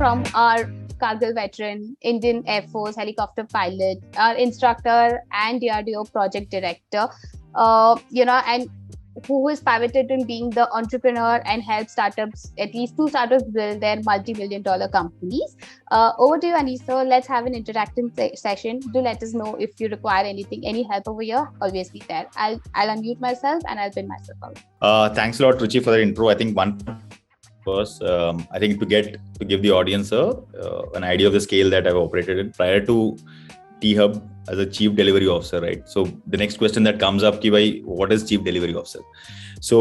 from our Kargil veteran, Indian Air Force helicopter pilot, our instructor and DRDO project director, and who is pivoted in being the entrepreneur and help startups, at least 2 startups, build their multi-million-dollar companies. Over to you, Anisa. Let's have an interactive session. Do let us know if you require anything, any help over here. Always be there. I'll unmute myself and I'll pin myself out. Thanks a lot, Ruchi, for the intro. I think one was, I think to give the audience an idea of the scale that I've operated in prior to T-Hub as a Chief Delivery Officer, right? So the next question that comes up, what is Chief Delivery Officer? So,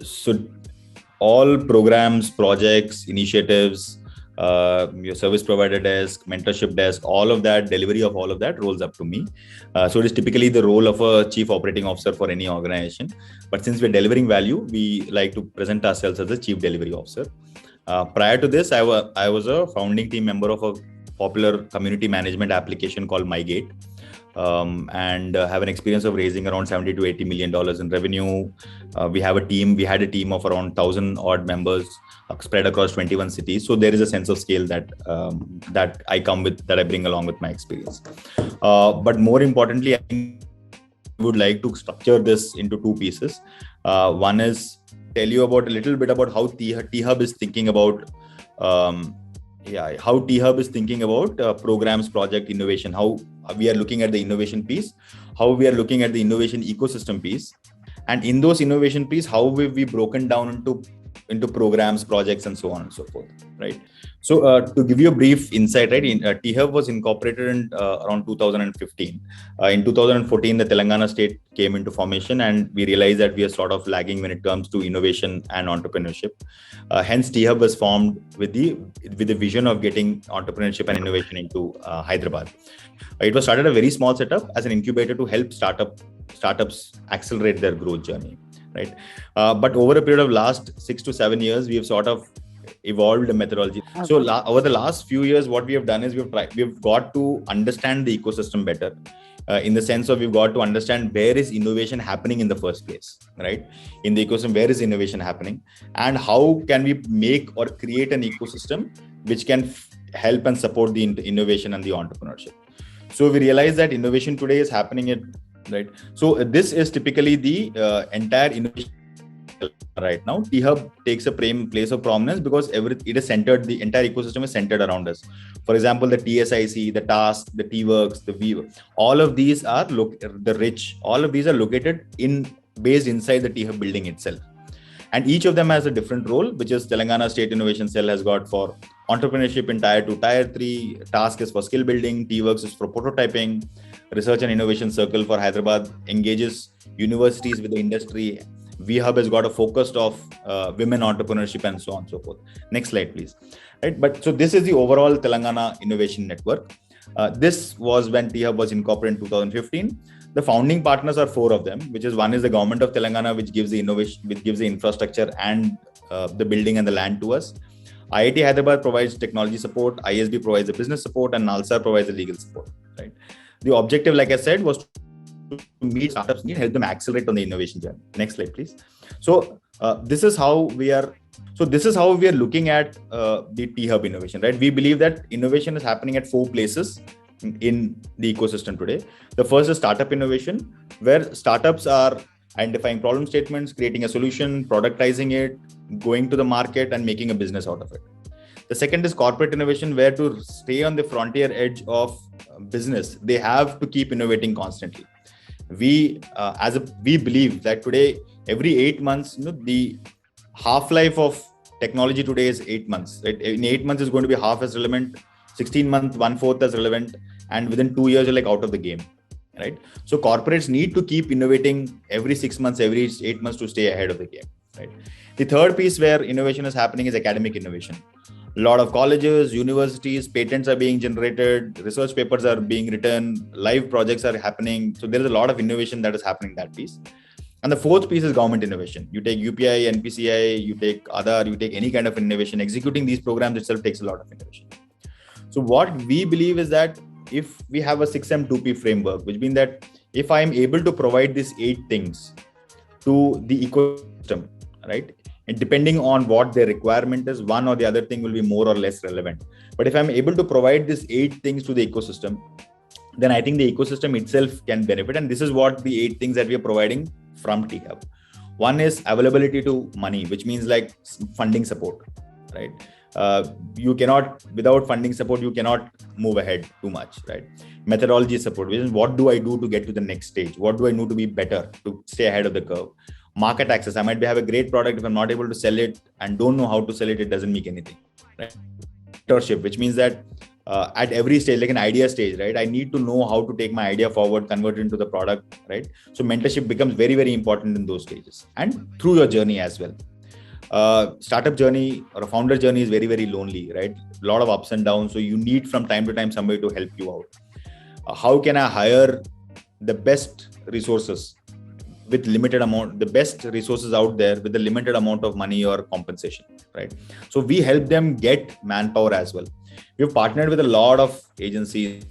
so all programs, projects, initiatives, your service provider desk, mentorship desk, all of that, delivery of all of that rolls up to me. So it is typically the role of a Chief Operating Officer for any organization. But since we're delivering value, we like to present ourselves as a Chief Delivery Officer. Prior to this, I was a founding team member of a popular community management application called MyGate, and have an experience of raising around $70 to $80 million in revenue. We had a team of around 1,000 odd members spread across 21 cities. So there is a sense of scale that I bring along with my experience. But more importantly, I would like to structure this into two pieces. One is tell you about a little bit about how T-Hub is thinking about programs, project innovation, how we are looking at the innovation piece, how we are looking at the innovation ecosystem piece, and in those innovation piece, how we broken down into programs, projects, and so on and so forth, right? So to give you a brief insight, right, T-Hub was incorporated in around 2015. In 2014, the Telangana state came into formation, and we realized that we are sort of lagging when it comes to innovation and entrepreneurship. Hence, T-Hub was formed with the vision of getting entrepreneurship and innovation into Hyderabad. It was started a very small setup as an incubator to help startups accelerate their growth journey, right? But over a period of last 6 to 7 years, we have sort of evolved a methodology. Okay. So over the last few years, what we have done is we've got to understand the ecosystem better, in the sense of we've got to understand where is innovation happening in the first place, right? In the ecosystem, where is innovation happening, and how can we make or create an ecosystem which can help and support the innovation and the entrepreneurship. So we realize that innovation today is happening right. So this is typically the entire innovation. Right now, T-Hub takes a place of prominence because it is centered, the entire ecosystem is centered around us. For example, the TSIC, the Task, the T-Works, the V, all of these are all of these are located based inside the T-Hub building itself. And each of them has a different role, which is Telangana State Innovation Cell has got for entrepreneurship in Tier 2, Tier 3, Task is for skill building, T-Works is for prototyping, Research and Innovation Circle for Hyderabad engages universities with the industry. V-Hub has got a focus of women entrepreneurship and so on and so forth. Next slide, please. Right, but so this is the overall Telangana Innovation Network. This was when T-Hub was incorporated in 2015. The founding partners are 4 of them, which is one is the government of Telangana, which gives the innovation, which gives the infrastructure and the building and the land to us. IIT Hyderabad provides technology support, ISB provides the business support, and NALSA provides the legal support. Right. The objective, like I said, was to meet startups' need, help them accelerate on the innovation journey. Next slide, please. So this is how we are looking at the T-Hub innovation, right? We believe that innovation is happening at 4 places in the ecosystem today. The first is startup innovation, where startups are identifying problem statements, creating a solution, productizing it, going to the market and making a business out of it. The second is corporate innovation, where to stay on the frontier edge of business, they have to keep innovating constantly. We believe that today, every 8 months, the half-life of technology today is 8 months. Right? In 8 months is going to be half as relevant, 16 months, 1/4 as relevant, and within 2 years, you're like out of the game. Right? So corporates need to keep innovating every 6 months, every 8 months to stay ahead of the game. Right? The third piece where innovation is happening is academic innovation. A lot of colleges, universities, patents are being generated, research papers are being written, live projects are happening. So there is a lot of innovation that is happening in that piece. And the fourth piece is government innovation. You take UPI, NPCI, you take Aadhaar, you take any kind of innovation. Executing these programs itself takes a lot of innovation. So what we believe is that if we have a 6M 2P framework, which means that if I am able to provide these 8 things to the ecosystem, right? And depending on what their requirement is, one or the other thing will be more or less relevant. But if I'm able to provide these 8 things to the ecosystem, then I think the ecosystem itself can benefit. And this is what the 8 things that we are providing from T-Hub. One is availability to money, which means like funding support, right? You cannot, without funding support, you cannot move ahead too much, right? Methodology support, which is what do I do to get to the next stage? What do I do to be better, to stay ahead of the curve? Market access. I might have a great product. If I'm not able to sell it and don't know how to sell it, it doesn't make anything, right? Mentorship, which means that at every stage, like an idea stage, right? I need to know how to take my idea forward, convert it into the product, right? So mentorship becomes very, very important in those stages and through your journey as well. Startup journey or a founder journey is very, very lonely, right? A lot of ups and downs. So you need from time to time somebody to help you out. How can I hire the best resources with limited amount, the best resources out there with the limited amount of money or compensation, right? So we help them get manpower as well. We've partnered with a lot of agencies.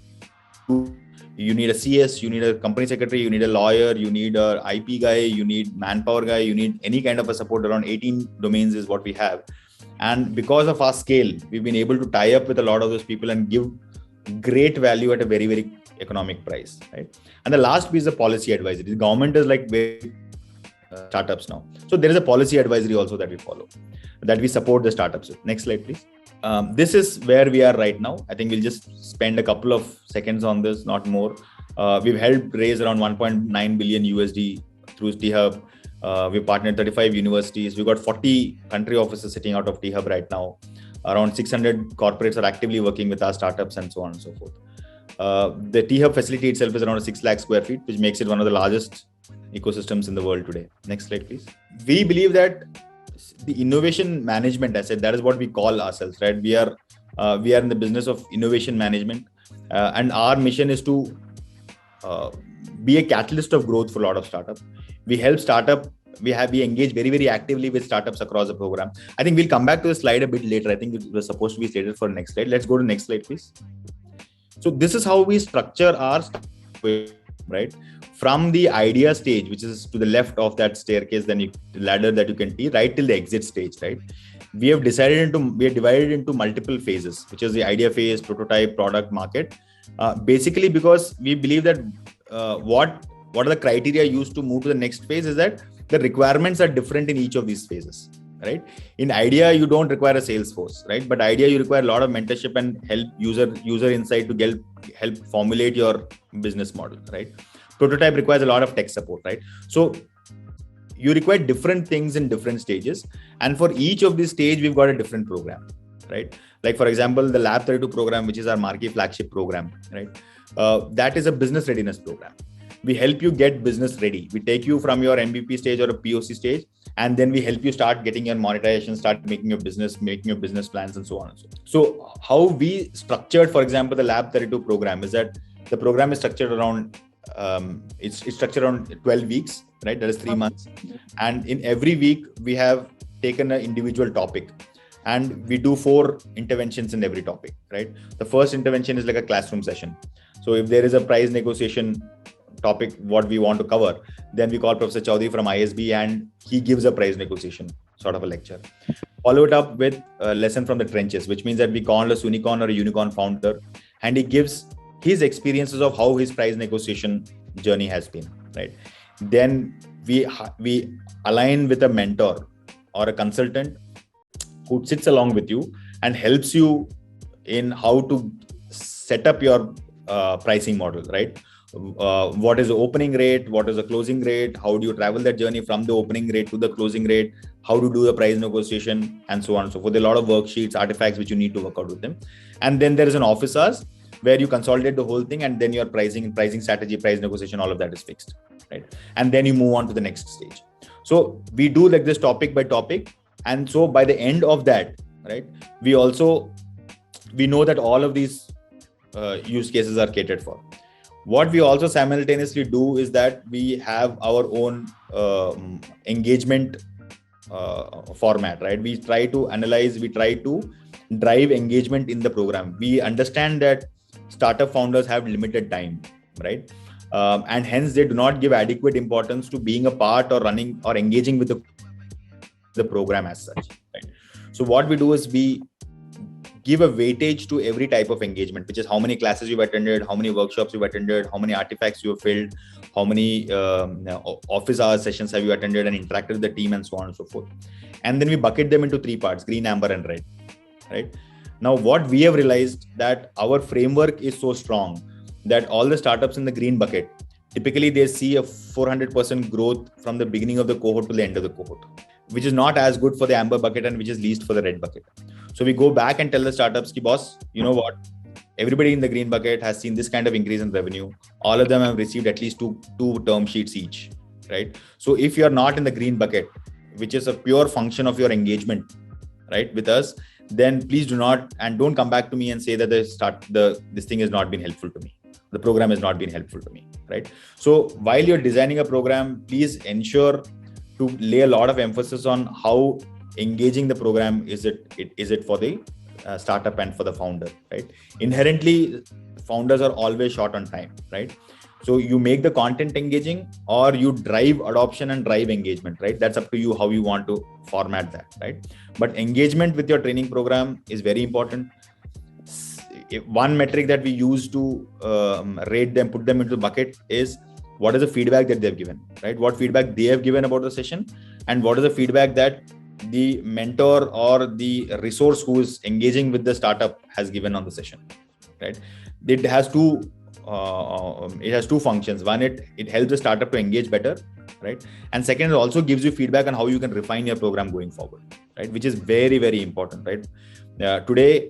You need a CS, you need a company secretary, you need a lawyer, you need a IP guy, you need manpower guy, you need any kind of a support. Around 18 domains is what we have. And because of our scale, we've been able to tie up with a lot of those people and give great value at a very, very economic price, right? And the last piece is policy advisory. The government is like very startups now. So there is a policy advisory also that we follow, that we support the startups with. Next slide, please. This is where we are right now. I think we'll just spend a couple of seconds on this, not more. We've helped raise around 1.9 billion USD through T-Hub. We've partnered 35 universities. We've got 40 country offices sitting out of T-Hub right now. Around 600 corporates are actively working with our startups and so on and so forth. The T-Hub facility itself is around 6 lakh square feet, which makes it one of the largest ecosystems in the world today. Next slide, please. We believe that the innovation management, I said, that is what we call ourselves, right? We are in the business of innovation management, and our mission is to be a catalyst of growth for a lot of startups. We help startup. We engage very, very actively with startups across the program. I think we'll come back to the slide a bit later. I think it was supposed to be stated for next slide. Let's go to next slide, please. So this is how we structure our, right? From the idea stage, which is to the left of that staircase, then the ladder that you can see, right till the exit stage, right? We are divided into multiple phases, which is the idea phase, prototype, product, market. Basically, because we believe that what are the criteria used to move to the next phase is that the requirements are different in each of these phases, right? In idea, you don't require a sales force, right? But idea, you require a lot of mentorship and help user insight to help formulate your business model, right? Prototype requires a lot of tech support, right? So you require different things in different stages. And for each of these stage, we've got a different program, right? Like, for example, the Lab 32 program, which is our marquee flagship program, right? That is a business readiness program. We help you get business ready. We take you from your MVP stage or a POC stage, and then we help you start getting your monetization, start making your business plans, and so on and so on. So how we structured, for example, the Lab 32 program is that the program is structured around, it's structured around 12 weeks, right? That is 3 months. And in every week, we have taken an individual topic, and we do 4 interventions in every topic, right? The first intervention is like a classroom session. So if there is a price negotiation topic, what we want to cover, then we call Professor Chaudhary from ISB, and he gives a price negotiation sort of a lecture. Follow it up with a lesson from the trenches, which means that we call a unicorn or a unicorn founder, and he gives his experiences of how his price negotiation journey has been, right? Then we align with a mentor or a consultant who sits along with you and helps you in how to set up your pricing model, right? What is the opening rate? What is the closing rate? How do you travel that journey from the opening rate to the closing rate? How to do the price negotiation, and so on and so forth. There are a lot of worksheets, artifacts which you need to work out with them. And then there is an office hours where you consolidate the whole thing, and then your pricing strategy, price negotiation, all of that is fixed, right? And then you move on to the next stage. So we do like this topic by topic. And so by the end of that, right, we know that all of these use cases are catered for. What we also simultaneously do is that we have our own engagement format, right? We try to analyze, we try to drive engagement in the program. We understand that startup founders have limited time, right? And hence they do not give adequate importance to being a part or running or engaging with the the program as such, right? So what we do is we give a weightage to every type of engagement, which is how many classes you've attended, how many workshops you've attended, how many artifacts you've filled, how many office hours sessions have you attended and interacted with the team, and so on and so forth. And then we bucket them into 3 parts: green, amber, and red, right? Now, what we have realized that our framework is so strong that all the startups in the green bucket, typically they see a 400% growth from the beginning of the cohort to the end of the cohort, which is not as good for the amber bucket and which is least for the red bucket. So we go back and tell the startups, ki, boss, you know what? Everybody in the green bucket has seen this kind of increase in revenue. All of them have received at least two term sheets each, right? So if you're not in the green bucket, which is a pure function of your engagement, right, with us, then please do not, and don't come back to me and say that this thing has not been helpful to me. The program has not been helpful to me, right? So while you're designing a program, please ensure to lay a lot of emphasis on how engaging the program is it for the startup and for the founder, right? Inherently, founders are always short on time, right? So you make the content engaging, or you drive adoption and drive engagement, right? That's up to you how you want to format that, right? But engagement with your training program is very important. One metric that we use to rate them, put them into the bucket, is what is the feedback that they've given, right? What feedback they have given about the session, and what is the feedback that the mentor or the resource who is engaging with the startup has given on the session, right? It has two functions. One, it helps the startup to engage better, right? And second, it also gives you feedback on how you can refine your program going forward, right? Which is very, very important, right? Today,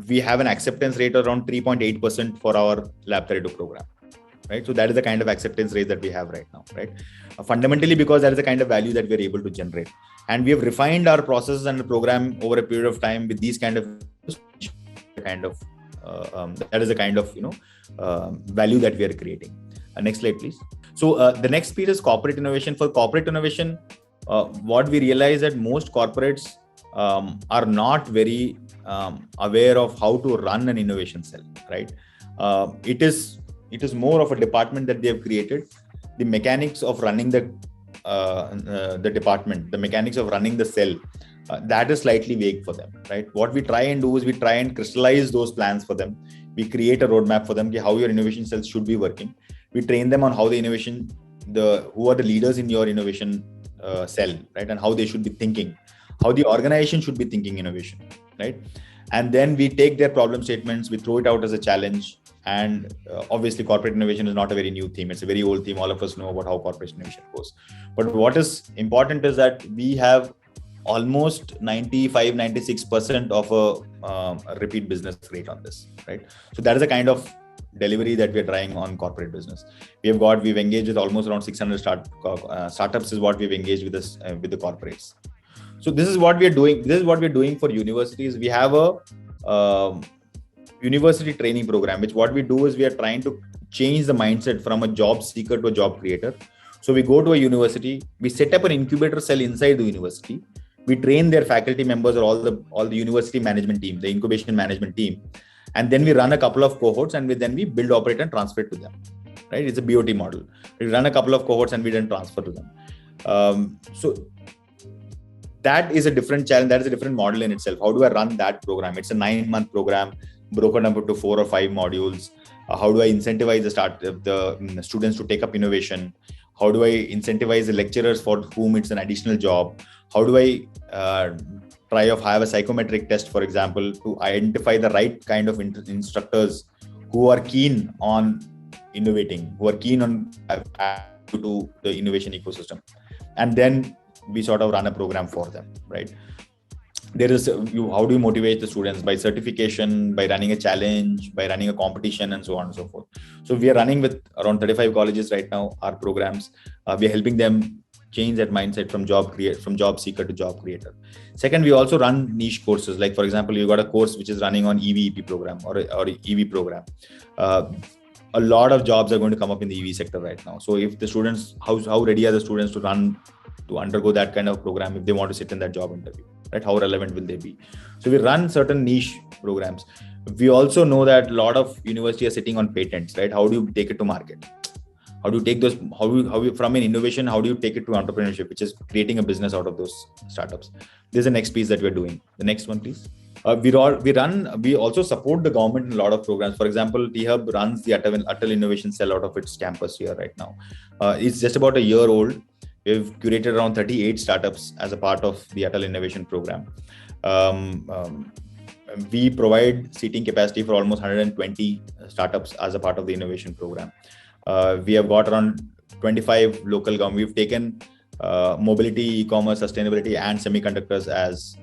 we have an acceptance rate around 3.8% for our Lab 32 program, right? So that is the kind of acceptance rate that we have right now, right? Fundamentally, because that is the kind of value that we're able to generate. And we have refined our processes and the program over a period of time with these kind of that is the kind of value that we are creating. Next slide, please. So the next piece is corporate innovation. For corporate innovation, what we realize that most corporates are not very aware of how to run an innovation cell, right? It is more of a department that they have created. The mechanics of running the department, the mechanics of running the cell, that is slightly vague for them, right? What we try and do is we try and crystallize those plans for them. We create a roadmap for them, how your innovation cells should be working. We train them on how the innovation, who are the leaders in your innovation cell, right? And how they should be thinking, how the organization should be thinking innovation, right? And then we take their problem statements, we throw it out as a challenge. And obviously, corporate innovation is not a very new theme. It's a very old theme. All of us know about how corporate innovation goes. But what is important is that we have almost 95-96% of a repeat business rate on this, right? So that is the kind of delivery that we're trying on corporate business. We've engaged with almost around 600 startups is what we've engaged with us with the corporates. So this is what we're doing. This is what we're doing for universities. We have a university training program, which what we do is we are trying to change the mindset from a job seeker to a job creator. So we go to a university, we set up an incubator cell inside the university. We train their faculty members or all the university management team, the incubation management team. And then we run a couple of cohorts and then we build, operate and transfer it to them, right? It's a BOT model. We run a couple of cohorts and we then transfer to them. So that is a different challenge. That is a different model in itself. How do I run that program? It's a 9-month program broken up into 4 or 5 modules. How do I incentivize the students to take up innovation? How do I incentivize the lecturers for whom it's an additional job? How do I have a psychometric test, for example, to identify the right kind of instructors who are keen on innovating, who are keen on to the innovation ecosystem, and then we sort of run a program for them, right? There is how do you motivate the students? By certification, by running a challenge, by running a competition, and so on and so forth. So we are running with around 35 colleges right now, our programs. We are helping them change that mindset from job seeker to job creator. Second, we also run niche courses. Like, for example, you got a course which is running on EV program or EV program. A lot of jobs are going to come up in the EV sector right now. So if the students, how ready are the students to undergo that kind of program if they want to sit in that job interview, right? How relevant will they be? So we run certain niche programs. We also know that a lot of universities are sitting on patents, right? How do you take it to market? How do you take those, how you from an innovation, how do you take it to entrepreneurship, which is creating a business out of those startups? This is the next piece that we're doing. The next one, please. We also support the government in a lot of programs. For example, T-Hub runs the Atal Innovation Cell out of its campus here right now. It's just about a year old. We've curated around 38 startups as a part of the Atal Innovation Program. We provide seating capacity for almost 120 startups as a part of the innovation program. We have got around 25 local government. We've taken mobility, e-commerce, sustainability, and semiconductors as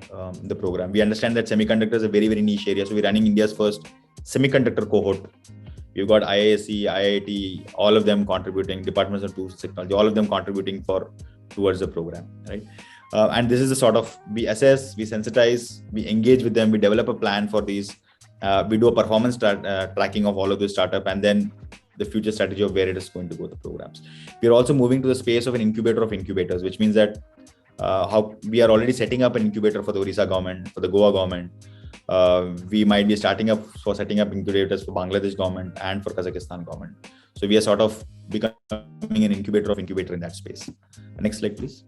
the program. We understand that semiconductors is a very, very niche area. So we're running India's first semiconductor cohort. We've got IISc, IIT, all of them contributing, Departments of Tools Technology, all of them contributing towards the program, right? And this is the sort of, we assess, we sensitize, we engage with them, we develop a plan for these. We do a performance tracking of all of this startup, and then the future strategy of where it is going to go, the programs. We are also moving to the space of an incubator of incubators, which means that how we are already setting up an incubator for the Orissa government, for the Goa government. We might be setting up incubators for Bangladesh government and for Kazakhstan government. So we are sort of becoming an incubator of incubator in that space. Next slide, please.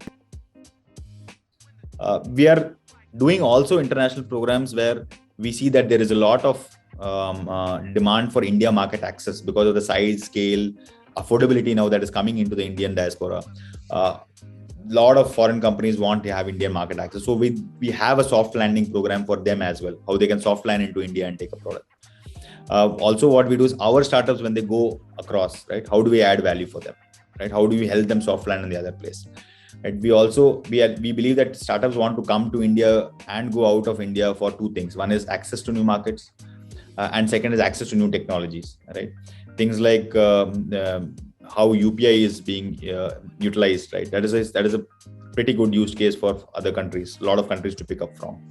We are doing also international programs where we see that there is a lot of demand for India market access because of the size, scale, affordability now that is coming into the Indian diaspora. Lot of foreign companies want to have Indian market access. So we have a soft landing program for them as well, how they can soft land into India and take a product. Also, what we do is our startups, when they go across, right, how do we add value for them, right? How do we help them soft land in the other place? Right? We believe that startups want to come to India and go out of India for two things. One is access to new markets, and second is access to new technologies, right? Things like how UPI is being utilized, right? That is a pretty good use case for other countries, a lot of countries to pick up from,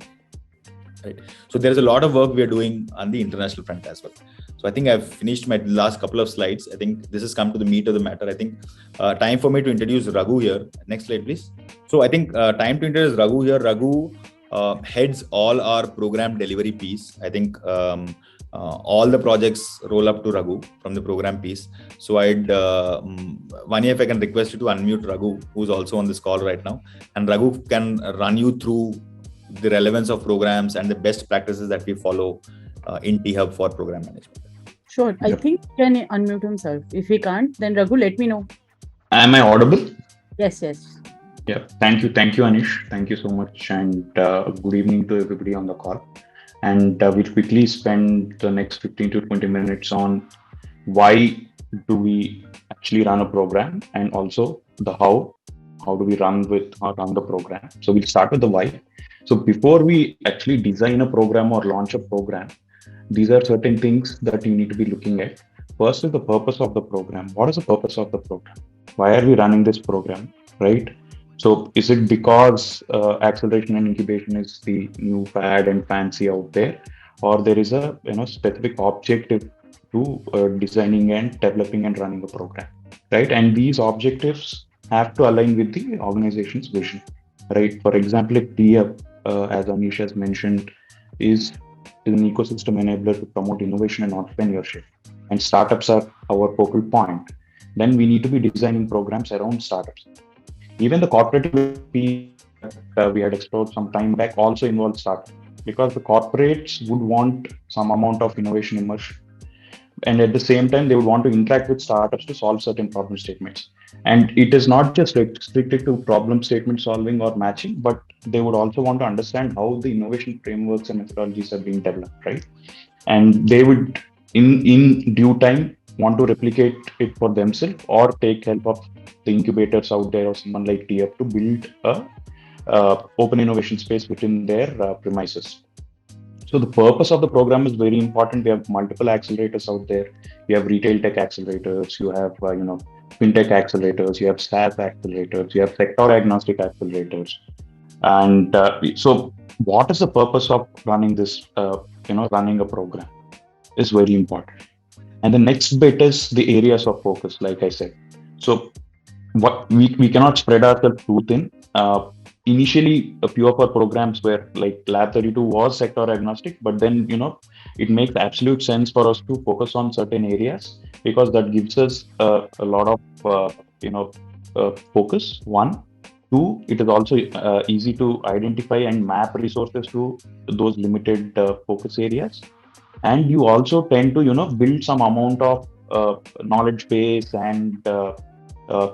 right? So there's a lot of work we are doing on the international front as well. So I think I've finished my last couple of slides. I think this has come to the meat of the matter. I think time for me to introduce Raghu here. Next slide, please. So I think time to introduce Raghu here. Raghu heads all our program delivery piece. I think all the projects roll up to Raghu from the program piece. So Vanya, if I can request you to unmute Raghu, who's also on this call right now, and Raghu can run you through the relevance of programs and the best practices that we follow in T-Hub for program management. Sure. I think he can unmute himself. If he can't, then Raghu, let me know. Am I audible? Yes. Yeah. Thank you, Anish. Thank you so much, and good evening to everybody on the call. And we'll quickly spend the next 15 to 20 minutes on why do we actually run a program, and also the how do we run the program. So we'll start with the why. So before we actually design a program or launch a program, these are certain things that you need to be looking at. First is the purpose of the program. What is the purpose of the program? Why are we running this program, right? So is it because acceleration and incubation is the new fad and fancy out there, or there is a specific objective to designing and developing and running a program, right? And these objectives have to align with the organization's vision, right? For example, if T-Hub, as Anish has mentioned, is an ecosystem enabler to promote innovation and entrepreneurship, and startups are our focal point, then we need to be designing programs around startups. Even the corporate piece that we had explored some time back also involves startups, because the corporates would want some amount of innovation immersion, and at the same time they would want to interact with startups to solve certain problem statements. And it is not just restricted to problem statement solving or matching, but they would also want to understand how the innovation frameworks and methodologies are being developed, right? And they would in due time want to replicate it for themselves or take help of the incubators out there or someone like T-Hub to build a open innovation space within their premises. So the purpose of the program is very important. We have multiple accelerators out there. You have retail tech accelerators, you have fintech accelerators, you have SaaS accelerators, you have sector agnostic accelerators. And so what is the purpose of running this, running a program is very important. And the next bit is the areas of focus, like I said. So what we cannot spread ourselves too thin. initially a few of our programs were like Lab 32 was sector agnostic, but then it makes absolute sense for us to focus on certain areas because that gives us a lot of focus. One, two, it is also easy to identify and map resources to those limited focus areas, and you also tend to build some amount of knowledge base and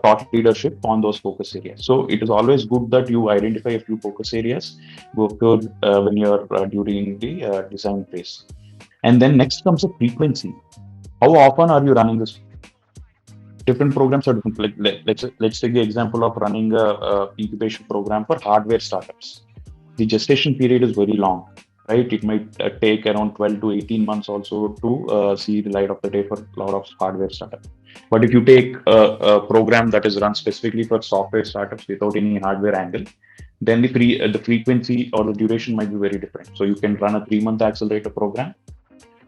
thought leadership on those focus areas. So it is always good that you identify a few focus areas before when you're during the design phase. And then next comes the frequency. How often are you running this? Different programs are different. Like let's take the example of running a incubation program for hardware startups. The gestation period is very long, right? It might take around 12 to 18 months also to see the light of the day for a lot of hardware startups. But if you take a program that is run specifically for software startups without any hardware angle, then the frequency or the duration might be very different. So you can run a 3-month accelerator program.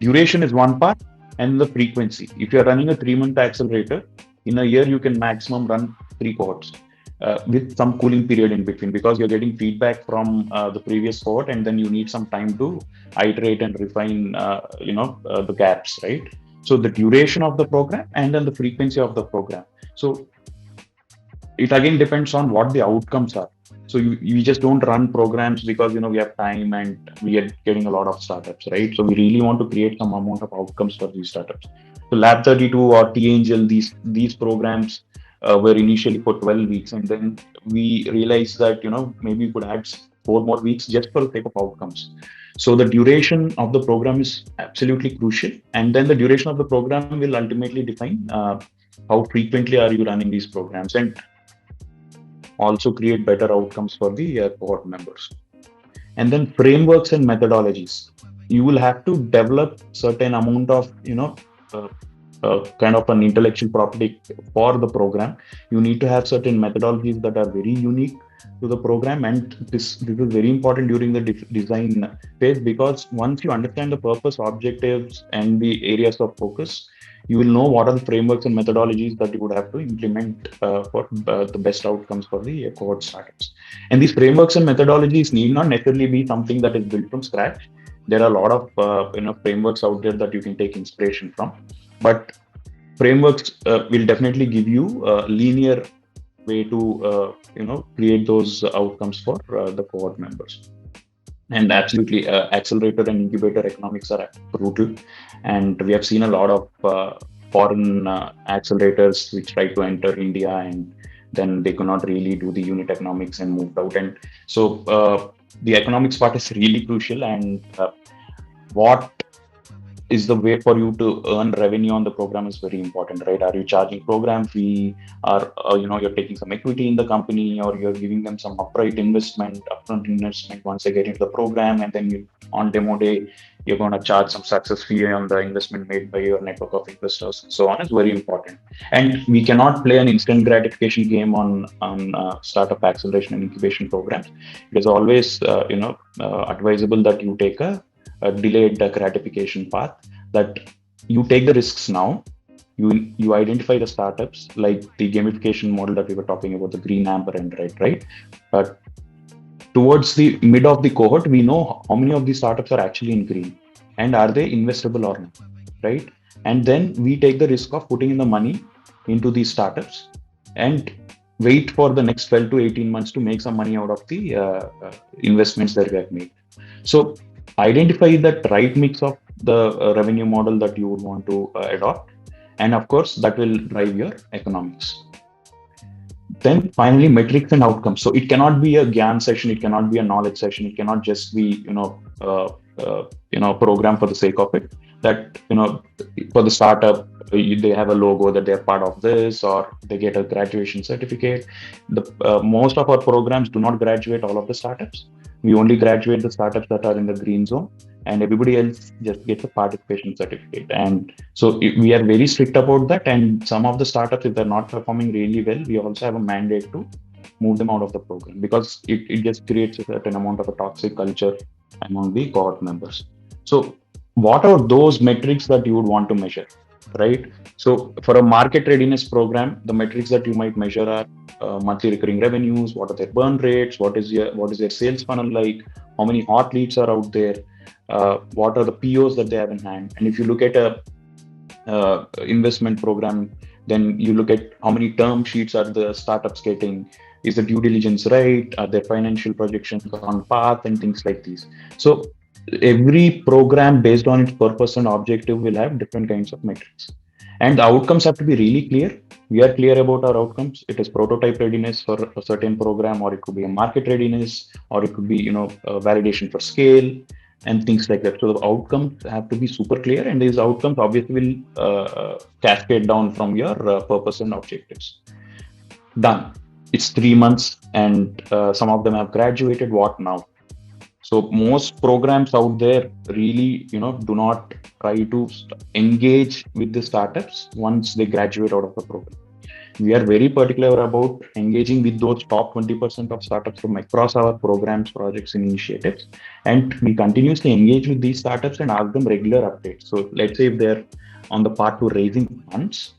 Duration is one part, and the frequency. If you're running a 3-month accelerator, in a year you can maximum run 3 cohorts. With some cooling period in between, because you're getting feedback from the previous cohort, and then you need some time to iterate and refine the gaps, right? So the duration of the program and then the frequency of the program. So it again depends on what the outcomes are. So you just don't run programs because we have time and we are getting a lot of startups, right? So we really want to create some amount of outcomes for these startups. So Lab 32 or T-Angel, these programs were initially for 12 weeks, and then we realized that maybe we could add 4 more weeks just for the sake of outcomes. So the duration of the program is absolutely crucial, and then the duration of the program will ultimately define how frequently are you running these programs, and also create better outcomes for the cohort members. And then frameworks and methodologies. You will have to develop certain amount of kind of an intellectual property for the program. You need to have certain methodologies that are very unique to the program, and this is very important during the design phase, because once you understand the purpose, objectives, and the areas of focus, you will know what are the frameworks and methodologies that you would have to implement for the best outcomes for the cohort startups. And these frameworks and methodologies need not necessarily be something that is built from scratch. There are a lot of frameworks out there that you can take inspiration from, but frameworks will definitely give you a linear way to create those outcomes for the cohort members. And absolutely, accelerator and incubator economics are brutal, and we have seen a lot of foreign accelerators which try to enter India, and then they could not really do the unit economics and moved out. And so the economics part is really crucial, and what is the way for you to earn revenue on the program is very important, right? Are you charging program fee, or you're taking some equity in the company, or you're giving them some upfront investment once they get into the program, and then on demo day you're going to charge some success fee on the investment made by your network of investors, and so on, is very important. And we cannot play an instant gratification game on startup acceleration and incubation programs. It is always advisable that you take a delayed gratification path, that you take the risks now, you identify the startups, like the gamification model that we were talking about, the green, amber, and red, right? But towards the mid of the cohort, we know how many of these startups are actually in green, and are they investable or not, right? And then we take the risk of putting in the money into these startups and wait for the next 12 to 18 months to make some money out of the investments that we have made. So identify that right mix of the revenue model that you would want to adopt, and of course that will drive your economics. Then finally, metrics and outcomes. So it cannot be a GAN session, it cannot be a knowledge session, it cannot just be program for the sake of it. That for the startup, they have a logo that they're part of this, or they get a graduation certificate. Most of our programs do not graduate all of the startups. We only graduate the startups that are in the green zone, and everybody else just gets a participation certificate. And so we are very strict about that. And some of the startups, if they're not performing really well, we also have a mandate to move them out of the program, because it just creates a certain amount of a toxic culture among the cohort members. So what are those metrics that you would want to measure? right? So for a market readiness program, the metrics that you might measure are monthly recurring revenues, what are their burn rates, what is their sales funnel like, how many hot leads are out there, what are the POs that they have in hand. And if you look at a investment program, then you look at how many term sheets are the startups getting, is the due diligence right, are their financial projections on path, and things like these. So every program based on its purpose and objective will have different kinds of metrics, and the outcomes have to be really clear. We are clear about our outcomes. It is prototype readiness for a certain program, or it could be a market readiness, or it could be validation for scale and things like that. So the outcomes have to be super clear, and these outcomes obviously will cascade down from your purpose and objectives. Done. It's 3 months, and some of them have graduated. What now? So most programs out there really, do not try to engage with the startups once they graduate out of the program. We are very particular about engaging with those top 20% of startups from across our programs, projects, and initiatives. And we continuously engage with these startups and ask them regular updates. So let's say if they're on the path to raising funds,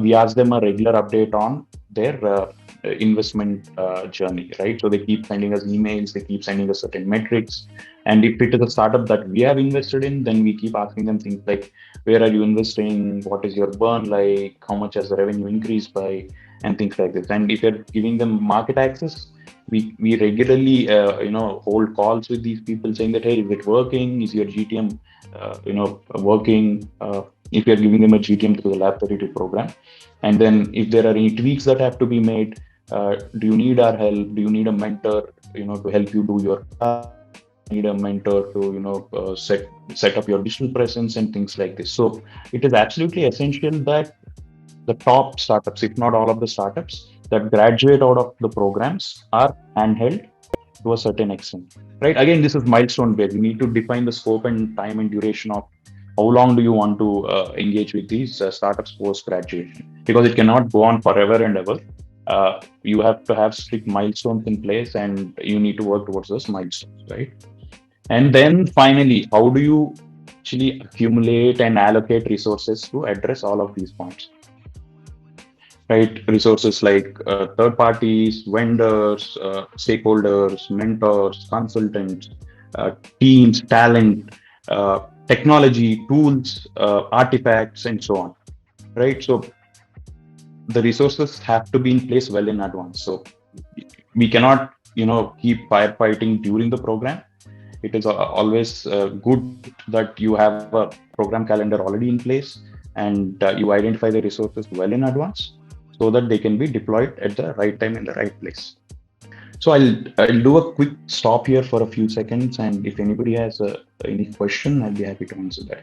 we ask them a regular update on their investment journey, right? So they keep sending us emails, they keep sending us certain metrics. And if it is a startup that we have invested in, then we keep asking them things like, where are you investing? What is your burn like? How much has the revenue increased by? And things like this. And if you're giving them market access, we regularly hold calls with these people saying that, hey, is it working? Is your GTM working? If you're giving them a GTM through the Lab 32 program, and then if there are any tweaks that have to be made, do you need our help? Do you need a mentor to help you do your need a mentor to set up your digital presence and things like this. So it is absolutely essential that the top startups, if not all of the startups that graduate out of the programs, are handheld to a certain extent, right? Again, this is milestone based. You need to define the scope and time and duration of how long do you want to engage with these startups post graduation, because it cannot go on forever and ever. You have to have strict milestones in place, and you need to work towards those milestones, right? And then finally, how do you actually accumulate and allocate resources to address all of these points? Right? Resources like third parties, vendors, stakeholders, mentors, consultants, teams, talent, technology, tools, artifacts, and so on. Right? So the resources have to be in place well in advance. So we cannot, keep firefighting during the program. It is always good that you have a program calendar already in place, and you identify the resources well in advance so that they can be deployed at the right time in the right place. So I'll do a quick stop here for a few seconds, and if anybody has any question, I'll be happy to answer that.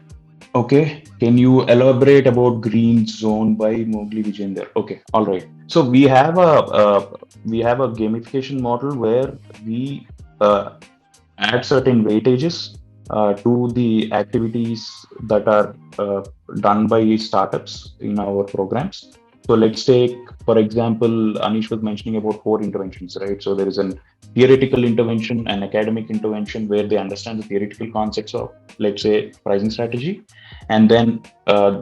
Okay, can you elaborate about Green Zone by Mowgli Vijender? Okay, all right. So we have a gamification model where we add certain weightages to the activities that are done by startups in our programs. So let's take, for example, Anish was mentioning about 4 interventions, right? So there is an theoretical intervention, an academic intervention where they understand the theoretical concepts of, let's say, pricing strategy, and then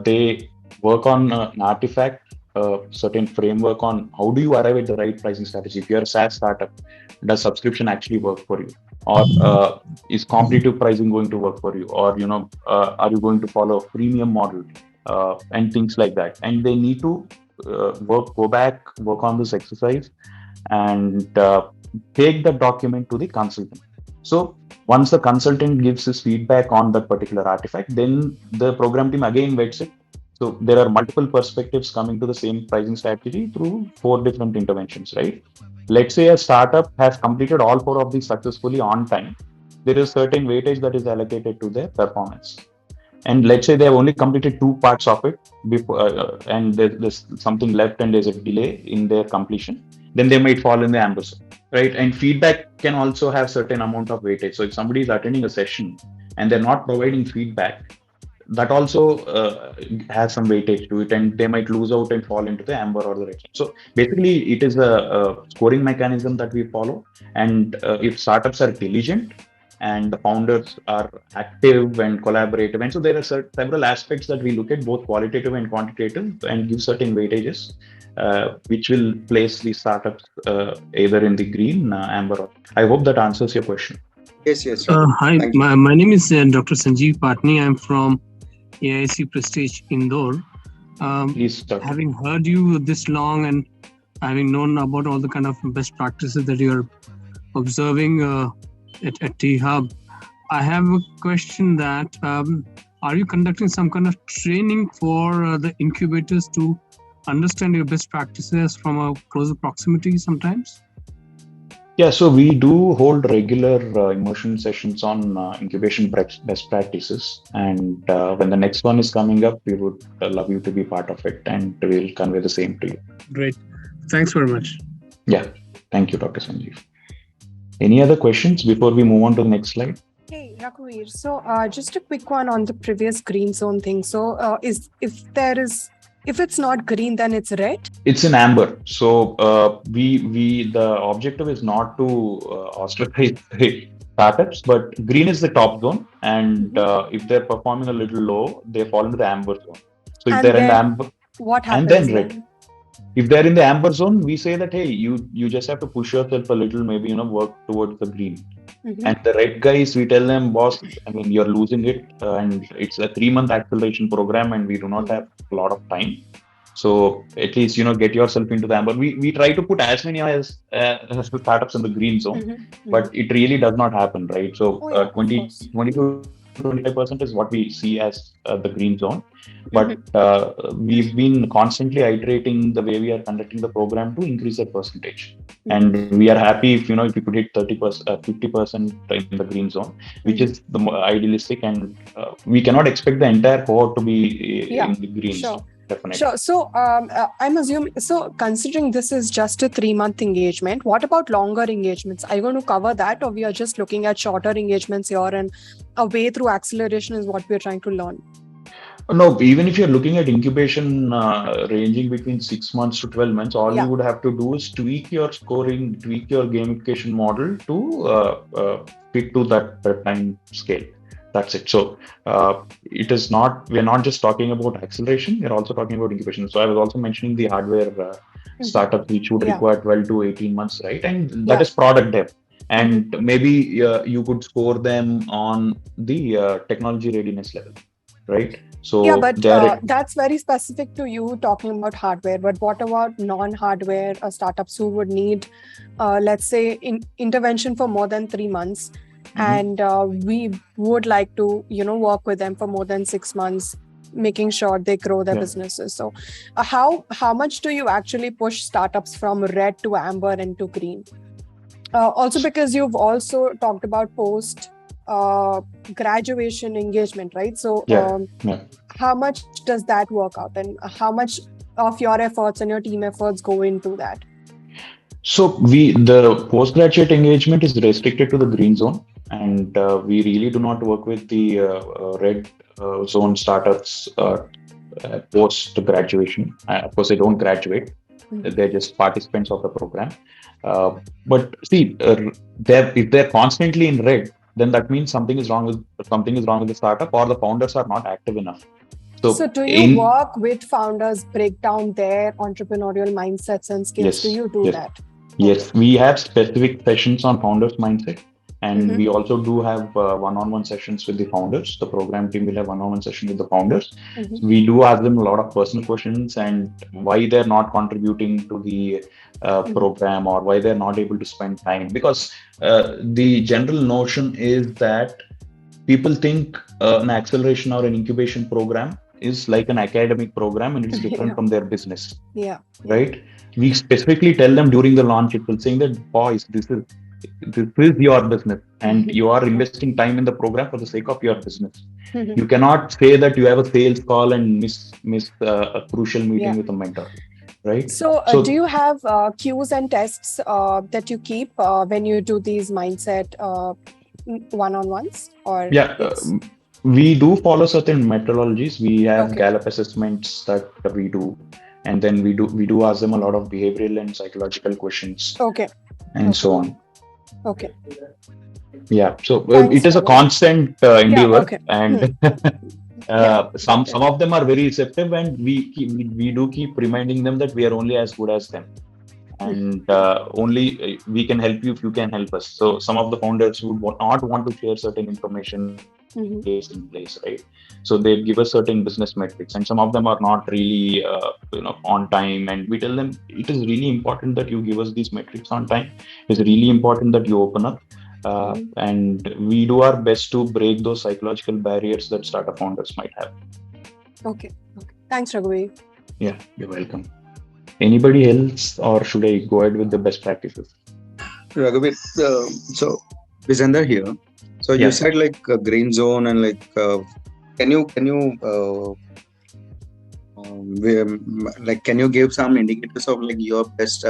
they work on an artifact, certain framework on how do you arrive at the right pricing strategy. If you're a SaaS startup, does subscription actually work for you? Or is competitive pricing going to work for you? Or are you going to follow a freemium model and things like that? And they need to go back, work on this exercise, and take the document to the consultant. So once the consultant gives his feedback on that particular artifact, then the program team again vets it. So there are multiple perspectives coming to the same pricing strategy through 4 different interventions, right? Let's say a startup has completed all 4 of these successfully on time. There is certain weightage that is allocated to their performance. And let's say they have only completed 2 parts of it before, and there's something left and there's a delay in their completion, then they might fall in the amber zone, right? And feedback can also have certain amount of weightage. So if somebody is attending a session and they're not providing feedback, that also has some weightage to it, and they might lose out and fall into the amber or the red. So basically, it is a scoring mechanism that we follow, and if startups are diligent, and the founders are active and collaborative. And so there are several aspects that we look at, both qualitative and quantitative, and give certain weightages, which will place the startups either in the green, amber. I hope that answers your question. Yes. Hi, my name is Dr. Sanjeev Patni. I'm from AIC Prestige Indore. Please, Dr. Having heard you this long and having known about all the kind of best practices that you're observing at T-Hub, I have a question that are you conducting some kind of training for the incubators to understand your best practices from a closer proximity sometimes? Yeah, so we do hold regular immersion sessions on incubation best practices. And when the next one is coming up, we would love you to be part of it, and we'll convey the same to you. Great. Thanks very much. Yeah. Thank you, Dr. Sanjeev. Any other questions before we move on to the next slide? Hey, Raghuveer. So just a quick one on the previous green zone thing. So if it's not green, then it's red? It's in amber. So the objective is not to ostracize the startups, but green is the top zone. And if they're performing a little low, they fall into the amber zone. So if they're in the amber, what happens and then red. If they're in the amber zone, we say that, hey, you just have to push yourself a little, maybe, work towards the green. And the red guys, we tell them, boss, you're losing it. And it's a 3-month acceleration program, and we do not have a lot of time. So at least, get yourself into the amber. We try to put as many as startups in the green zone, but it really does not happen, right? So 20-25% is what we see as the green zone. But we've been constantly iterating the way we are conducting the program to increase that percentage. And we are happy if you could hit 30%, 50% in the green zone, which is the more idealistic. And we cannot expect the entire cohort to be in the green. Sure. Definitely. Sure. So I'm assuming, considering this is just a 3-month engagement, what about longer engagements? Are you going to cover that, or we are just looking at shorter engagements here, and a way through acceleration is what we're trying to learn? No, even if you're looking at incubation ranging between 6 months to 12 months, all you would have to do is tweak your scoring, tweak your gamification model to fit to that time scale. That's it. So we're not just talking about acceleration, we're also talking about incubation. So I was also mentioning the hardware startup, which would require 12 to 18 months, right? And that is product dev. And maybe you could score them on the technology readiness level, right? So but that's very specific to you talking about hardware. But what about non-hardware startups who would need, let's say, intervention for more than 3 months? And we would like to, work with them for more than 6 months, making sure they grow their businesses. So how much do you actually push startups from red to amber and to green? Also, because you've also talked about post graduation engagement, right? So how much does that work out, and how much of your efforts and your team efforts go into that? So the postgraduate engagement is restricted to the green zone, and we really do not work with the red zone startups post graduation. Of course, they don't graduate; they're just participants of the program. But see, if they're constantly in red, then that means something is wrong with the startup, or the founders are not active enough. So do you work with founders, break down their entrepreneurial mindsets and skills? Yes, do you do that? Yes, we have specific sessions on founders mindset, and we also do have one-on-one sessions with the founders. The program team will have one-on-one session with the founders. We do ask them a lot of personal questions and why they're not contributing to the program, or why they're not able to spend time. Because the general notion is that people think an acceleration or an incubation program is like an academic program, and it's different from their business. Right? We specifically tell them during the launch itself, saying that, boys, this is your business, and you are investing time in the program for the sake of your business. You cannot say that you have a sales call and miss a crucial meeting with a mentor, right? So do you have cues and tests that you keep when you do these mindset one-on-ones? Or we do follow certain methodologies. We have Gallup assessments that we do. And then we do ask them a lot of behavioral and psychological questions. And so on. Yeah. So Thanks, it is a Raghu. constant Yeah, endeavor, okay. and Yeah, some got it. of them are very receptive, and we do keep reminding them that we are only as good as them, and only we can help you if you can help us. So some of the founders would not want to share certain information Mhm. in place, right? So they give us certain business metrics, and some of them are not really on time, and we tell them it is really important that you give us these metrics on time. It's really important that you open up, Mhm. and we do our best to break those psychological barriers that startup founders might have. Okay. Okay. Thanks, Raghu. Yeah, you're welcome. Anybody else, or should I go ahead with the best practices? Raghavit, so Vijender here. So you Yeah. said like green zone and like can you like can you give some indicators of like your best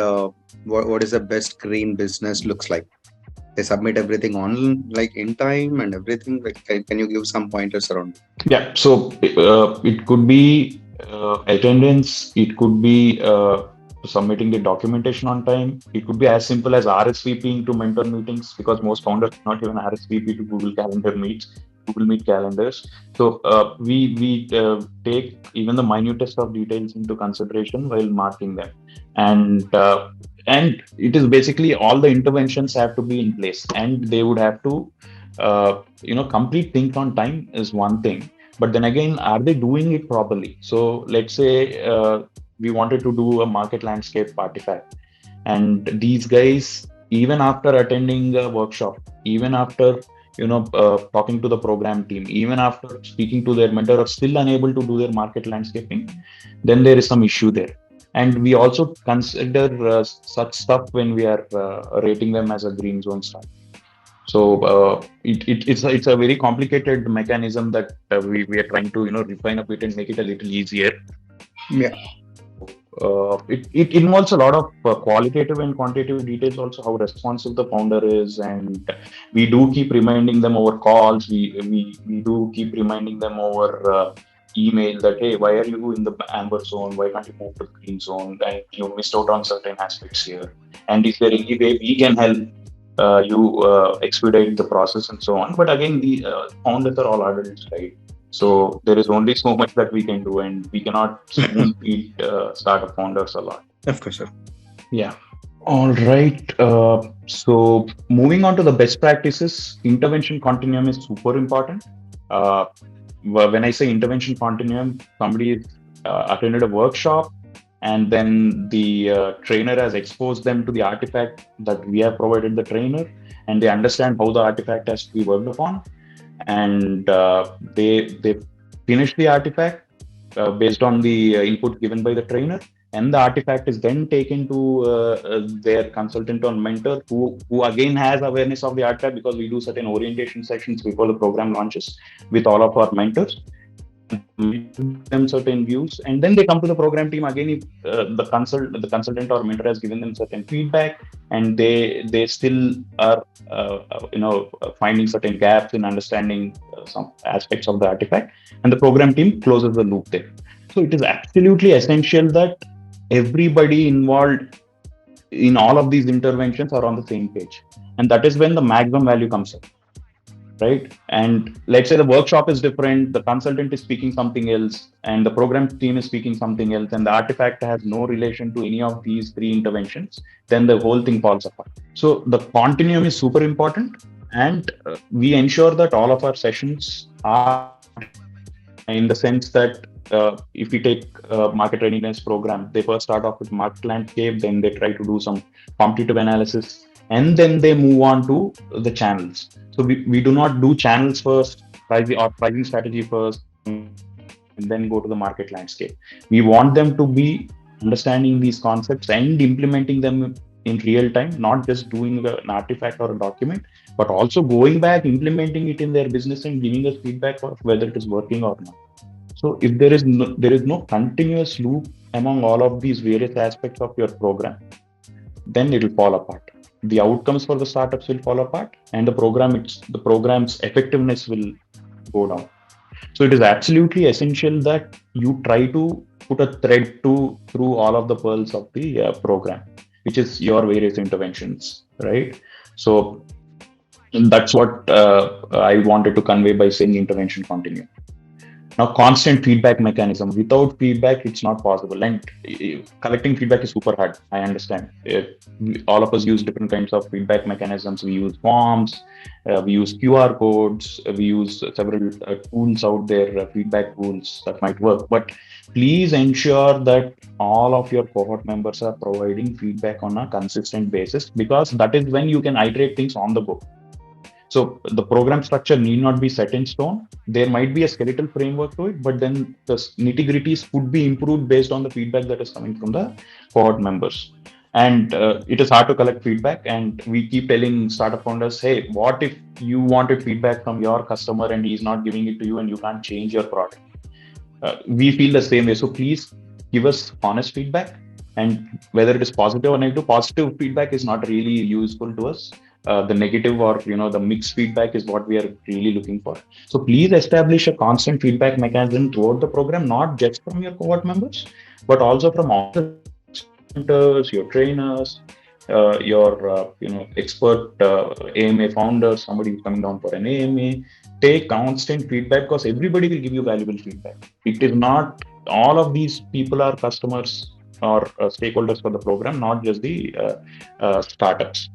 what is the best green business looks like? They submit everything on like in time and everything. Like can you give some pointers around it? Yeah, so it could be attendance, it could be submitting the documentation on time, it could be as simple as RSVPing to mentor meetings, because most founders not even RSVP to Google Calendar meets, Google Meet calendars. So we take even the minutest of details into consideration while marking them, and it is basically all the interventions have to be in place, and they would have to complete things on time is one thing, but then again, are they doing it properly? So let's say we wanted to do a market landscape artifact, and these guys, even after attending a workshop, even after talking to the program team, even after speaking to their mentor, are still unable to do their market landscaping, then there is some issue there. And we also consider such stuff when we are rating them as a green zone star. So it's a very complicated mechanism that we are trying to refine a bit and make it a little easier. Yeah. It involves a lot of qualitative and quantitative details, also how responsive the founder is, and we do keep reminding them over calls. We do keep reminding them over email that, hey, why are you in the amber zone? Why can't you move to green zone? And you missed out on certain aspects here. And is there any way we can help you expedite the process and so on? But again, the founders are all adults, right? So there is only so much that we can do, and we cannot spoon feed startup founders a lot. Of course, sir. Yeah. All right. So moving on to the best practices, intervention continuum is super important. Uh, when I say intervention continuum, somebody attended a workshop, and then the trainer has exposed them to the artifact that we have provided the trainer, and they understand how the artifact has to be worked upon, and they finish the artifact based on the input given by the trainer, and the artifact is then taken to their consultant or mentor, who again has awareness of the artifact, because we do certain orientation sessions before the program launches with all of our mentors, them certain views, and then they come to the program team again if the consultant or mentor has given them certain feedback, and they still are finding certain gaps in understanding some aspects of the artifact, and the program team closes the loop there. So it is absolutely essential that everybody involved in all of these interventions are on the same page, and that is when the maximum value comes up, right? And let's say the workshop is different, the consultant is speaking something else, and the program team is speaking something else, and the artifact has no relation to any of these three interventions, then the whole thing falls apart. So the continuum is super important, and we ensure that all of our sessions are in the sense that if we take market readiness program, they first start off with market landscape, then they try to do some competitive analysis, and then they move on to the channels. So we do not do channels first, pricing strategy first, and then go to the market landscape. We want them to be understanding these concepts and implementing them in real time, not just doing an artifact or a document, but also going back, implementing it in their business and giving us feedback of whether it is working or not. So if there is no continuous loop among all of these various aspects of your program, then it will fall apart. The outcomes for the startups will fall apart, and the program's effectiveness will go down. So it is absolutely essential that you try to put a thread through all of the pearls of the program, which is your various interventions, right? So And that's what I wanted to convey by saying intervention continue. Now, constant feedback mechanism. Without feedback, it's not possible. And collecting feedback is super hard. I understand. All of us use different kinds of feedback mechanisms. We use forms, we use QR codes, we use several tools out there, feedback tools that might work. But please ensure that all of your cohort members are providing feedback on a consistent basis, because that is when you can iterate things on the go. So the program structure need not be set in stone. There might be a skeletal framework to it, but then the nitty-gritties could be improved based on the feedback that is coming from the cohort members. And it is hard to collect feedback. And we keep telling startup founders, hey, what if you wanted feedback from your customer and he's not giving it to you and you can't change your product? We feel the same way. So please give us honest feedback. And whether it is positive or negative, positive feedback is not really useful to us. The negative or the mixed feedback is what we are really looking for. So please establish a constant feedback mechanism throughout the program, not just from your cohort members, but also from all the mentors, your trainers, your expert AMA founders, somebody who's coming down for an AMA. Take constant feedback, because everybody will give you valuable feedback. It is not all of these people are customers or stakeholders for the program, not just the startups.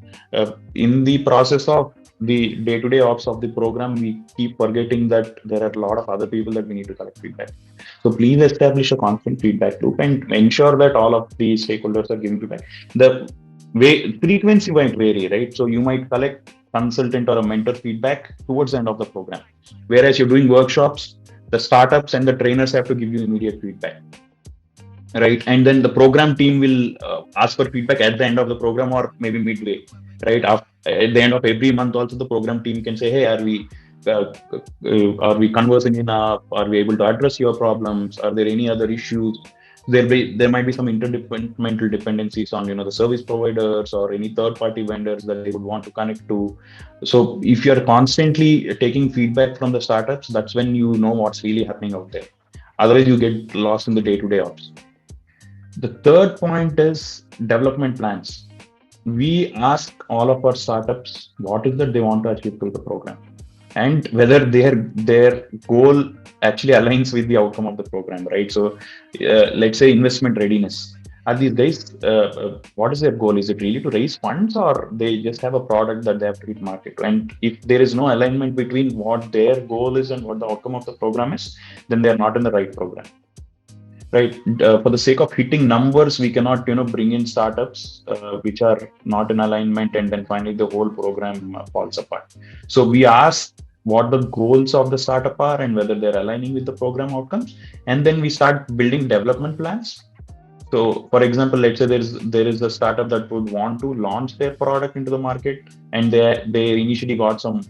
In the process of the day-to-day ops of the program, we keep forgetting that there are a lot of other people that we need to collect feedback. So please establish a constant feedback loop and ensure that all of the stakeholders are giving feedback. The frequency might vary, right? So you might collect consultant or a mentor feedback towards the end of the program, whereas you're doing workshops, the startups and the trainers have to give you immediate feedback, right? And then the program team will ask for feedback at the end of the program or maybe midway, right? At the end of every month also, the program team can say, hey, are we conversing enough? Are we able to address your problems? Are there any other issues? There might be some interdepartmental dependencies on the service providers or any third party vendors that they would want to connect to. So if you're constantly taking feedback from the startups, that's when you know what's really happening out there. Otherwise you get lost in the day-to-day ops. The third point is development plans. We ask all of our startups what is that they want to achieve through the program, and whether their goal actually aligns with the outcome of the program, right? So let's say investment readiness. Are these guys, what is their goal? Is it really to raise funds, or they just have a product that they have to hit market? And if there is no alignment between what their goal is and what the outcome of the program is, then they're not in the right program. Right. For the sake of hitting numbers, we cannot, bring in startups which are not in alignment, and then finally the whole program falls apart. So we ask what the goals of the startup are and whether they're aligning with the program outcomes, and then we start building development plans. So, for example, let's say there is a startup that would want to launch their product into the market, and they initially got some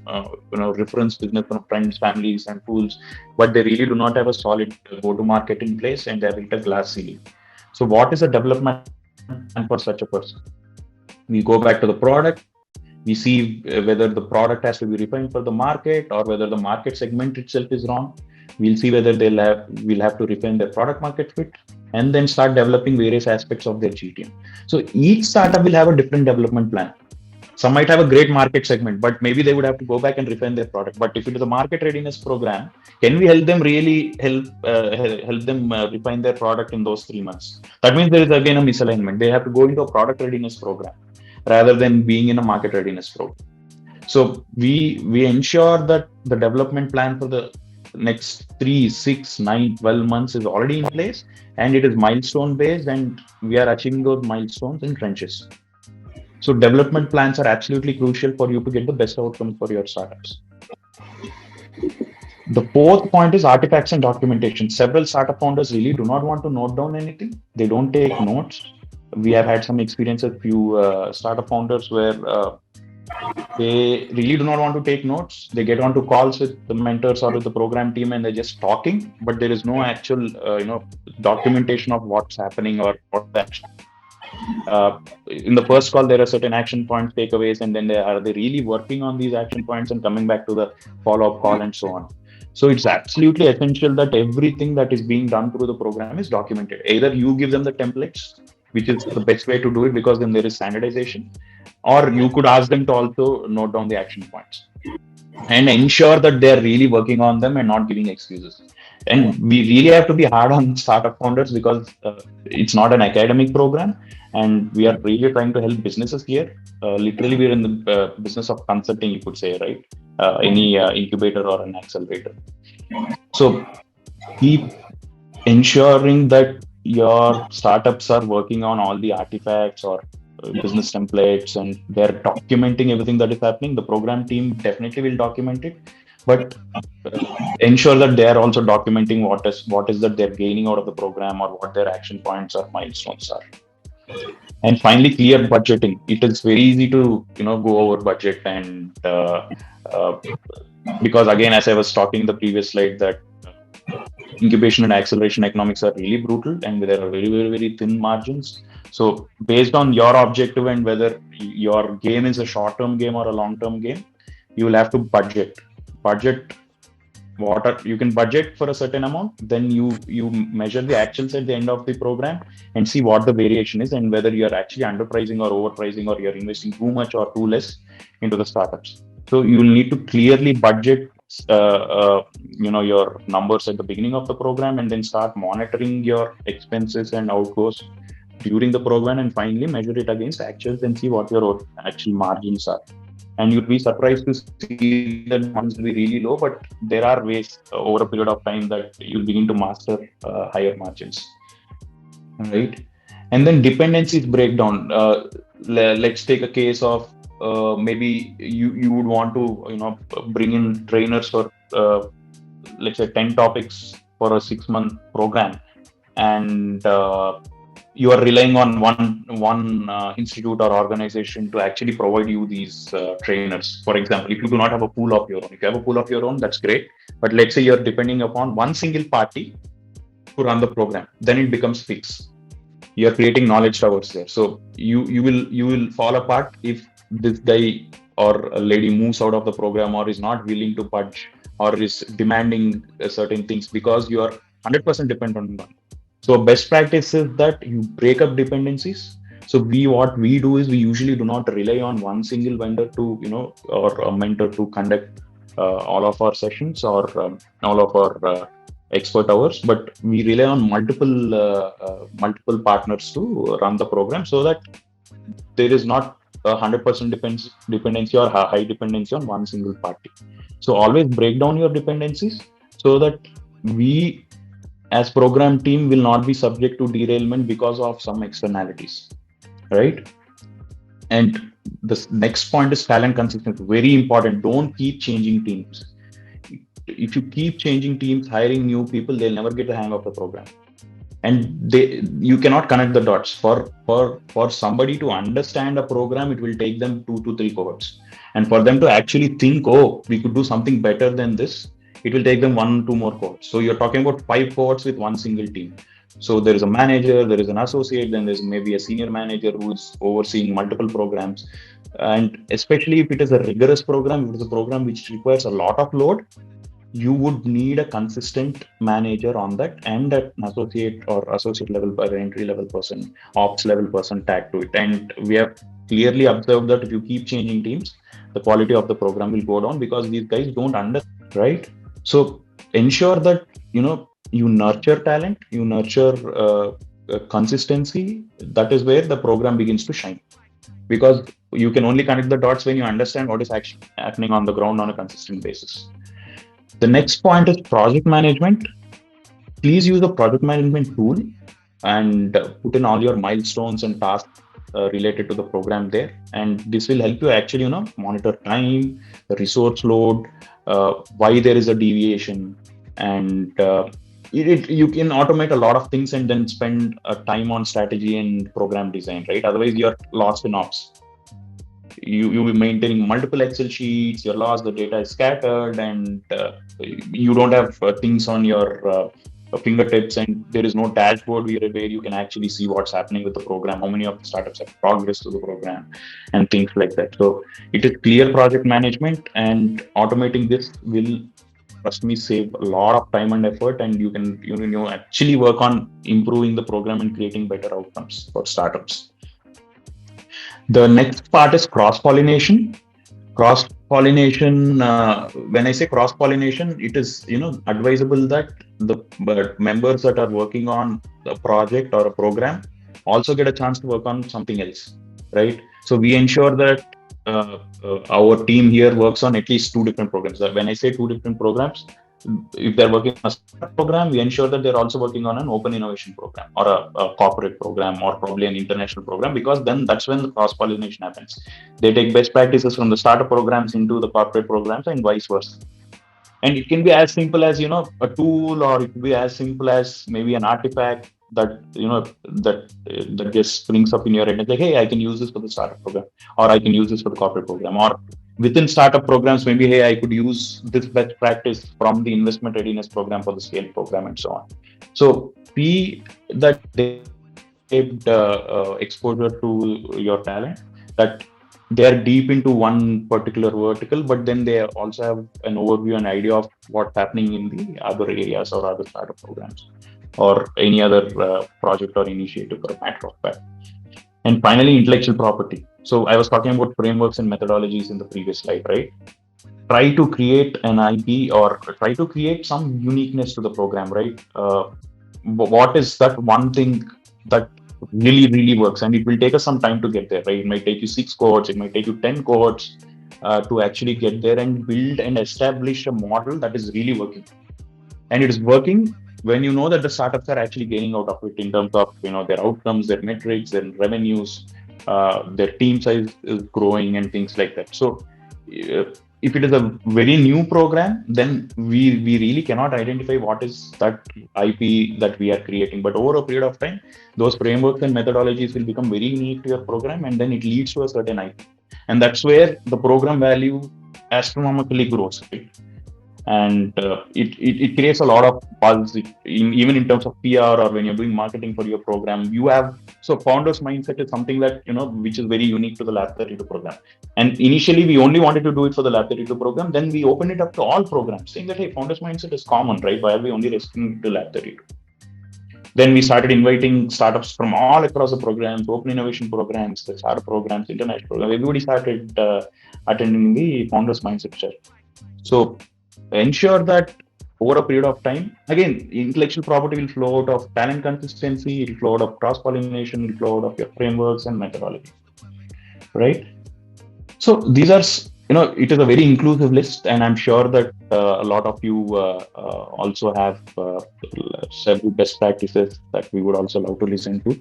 reference business from friends, families, and fools, but they really do not have a solid go-to-market in place, and they have hit a glass ceiling. So, what is a development plan for such a person? We go back to the product. We see whether the product has to be refined for the market, or whether the market segment itself is wrong. We'll see whether we'll have to refine their product market fit, and then start developing various aspects of their GTM. So each startup will have a different development plan. Some might have a great market segment, but maybe they would have to go back and refine their product. But if it is a market readiness program, can we help them refine their product in those 3 months? That means there is again a misalignment. They have to go into a product readiness program rather than being in a market readiness program. So we ensure that the development plan for the next 3, 6, 9, 12 months is already in place, and it is milestone based, and we are achieving those milestones in trenches. So development plans are absolutely crucial for you to get the best outcomes for your startups. The fourth point is artifacts and documentation. Several startup founders really do not want to note down anything. They don't take notes. We have had some experience with few startup founders where they really do not want to take notes. They get onto calls with the mentors or with the program team, and they're just talking, but there is no actual, documentation of what's happening or what's action. In the first call, there are certain action points, takeaways, and then are they really working on these action points and coming back to the follow-up call and so on. So it's absolutely essential that everything that is being done through the program is documented. Either you give them the templates, which is the best way to do it, because then there is standardization, or you could ask them to also note down the action points and ensure that they're really working on them and not giving excuses. And we really have to be hard on startup founders because it's not an academic program, and we are really trying to help businesses here. Literally, we're in the business of consulting, you could say, right? Any incubator or an accelerator. So keep ensuring that your startups are working on all the artifacts or business templates and they're documenting everything that is happening. The program team definitely will document it, but ensure that they are also documenting what is that they're gaining out of the program or what their action points or milestones are. And finally, clear budgeting. It is very easy to go over budget, and uh, because again, as I was talking in the previous slide, that incubation and acceleration economics are really brutal and there are very, very, very thin margins. So based on your objective and whether your game is a short-term game or a long-term game, you will have to budget you can budget for a certain amount, then you measure the actuals at the end of the program and see what the variation is and whether you're actually underpricing or overpricing or you're investing too much or too less into the startups. So you will need to clearly budget your numbers at the beginning of the program and then start monitoring your expenses and outgoes during the program, and finally measure it against actuals and see what your actual margins are. And you'll be surprised to see that margins will be really low, but there are ways over a period of time that you'll begin to master higher margins, right? And then dependencies breakdown. Let's take a case of maybe you would want to bring in trainers for let's say 10 topics for a 6-month program, and you are relying on one institute or organization to actually provide you these trainers. For example, if you do not have a pool of your own, if you have a pool of your own, that's great. But let's say you're depending upon one single party to run the program, then it becomes fixed. You're creating knowledge towers there. So you will fall apart if this guy or a lady moves out of the program or is not willing to budge or is demanding certain things because you are 100% dependent on one. So best practice is that you break up dependencies. So what we do is we usually do not rely on one single vendor to or a mentor to conduct all of our sessions or all of our expert hours, but we rely on multiple partners to run the program so that there is not 100% dependency or high dependency on one single party. So always break down your dependencies so that we as program team will not be subject to derailment because of some externalities, right? And the next point is talent consistency. Very important. Don't keep changing teams. If you keep changing teams, hiring new people, they'll never get the hang of the program. And you cannot connect the dots. For somebody to understand a program, it will take them 2 to 3 cohorts. And for them to actually think, oh, we could do something better than this, it will take them 1 or 2 more cohorts. So you're talking about 5 cohorts with one single team. So there is a manager, there is an associate, then there's maybe a senior manager who is overseeing multiple programs. And especially if it is a rigorous program, if it is a program which requires a lot of load, you would need a consistent manager on that and an associate or associate level or entry level person, ops level person tagged to it. And we have clearly observed that if you keep changing teams, the quality of the program will go down because these guys don't understand, right? So ensure that you nurture talent, you nurture consistency. That is where the program begins to shine, because you can only connect the dots when you understand what is actually happening on the ground on a consistent basis. The next point is project management. Please use a project management tool and put in all your milestones and tasks related to the program there. And this will help you actually, monitor time, the resource load, why there is a deviation, and you can automate a lot of things and then spend time on strategy and program design, right? Otherwise, you're lost in ops. You'll be maintaining multiple Excel sheets, you're lost, the data is scattered, and you don't have things on your fingertips, and there is no dashboard where you can actually see what's happening with the program, how many of the startups have progressed to the program, and things like that. So it is clear project management, and automating this will, trust me, save a lot of time and effort, and you can actually work on improving the program and creating better outcomes for startups. The next part is cross-pollination. Cross-pollination, when I say cross-pollination, it is, advisable that the members that are working on a project or a program also get a chance to work on something else, right? So we ensure that our team here works on at least two different programs. When I say two different programs, if they're working on a startup program, we ensure that they're also working on an open innovation program or a corporate program or probably an international program, because then that's when the cross pollination happens. They take best practices from the startup programs into the corporate programs and vice versa. And it can be as simple as, a tool, or it could be as simple as maybe an artifact that just springs up in your head and like, hey, I can use this for the startup program, or I can use this for the corporate program, or within startup programs, maybe, hey, I could use this best practice from the investment readiness program for the scale program, and so on. So be that exposure to your talent, that they are deep into one particular vertical, but then they also have an overview and idea of what's happening in the other areas or other startup programs or any other project or initiative for a matter of fact. And finally, intellectual property. So I was talking about frameworks and methodologies in the previous slide, right? Try to create an IP or try to create some uniqueness to the program, right? What is that one thing that really works? And it will take us some time to get there, right? It might take you 6 cohorts, it might take you 10 cohorts to actually get there and build and establish a model that is really working. And it is working when you know that the startups are actually gaining out of it in terms of their outcomes, their metrics, their revenues, their team size is growing and things like that. So if it is a very new program, then we really cannot identify what is that IP that we are creating. But over a period of time, those frameworks and methodologies will become very unique to your program, and then it leads to a certain IP. And that's where the program value astronomically grows, right? And it creates a lot of buzz, even in terms of PR or when you're doing marketing for your program. You have, so founders mindset is something that which is very unique to the Lab 32 program. And initially we only wanted to do it for the Lab 32 program. Then we opened it up to all programs, saying that, hey, founders mindset is common, right? Why are we only restricting to Lab 32? Then we started inviting startups from all across the programs, open innovation programs, the startup programs, international programs. Everybody started attending the founders mindset session. So ensure that over a period of time, again, intellectual property will flow out of talent consistency, it will flow out of cross-pollination, it will flow out of your frameworks and methodology, right? So these are, it is a very inclusive list, and I'm sure that a lot of you also have several best practices that we would also love to listen to.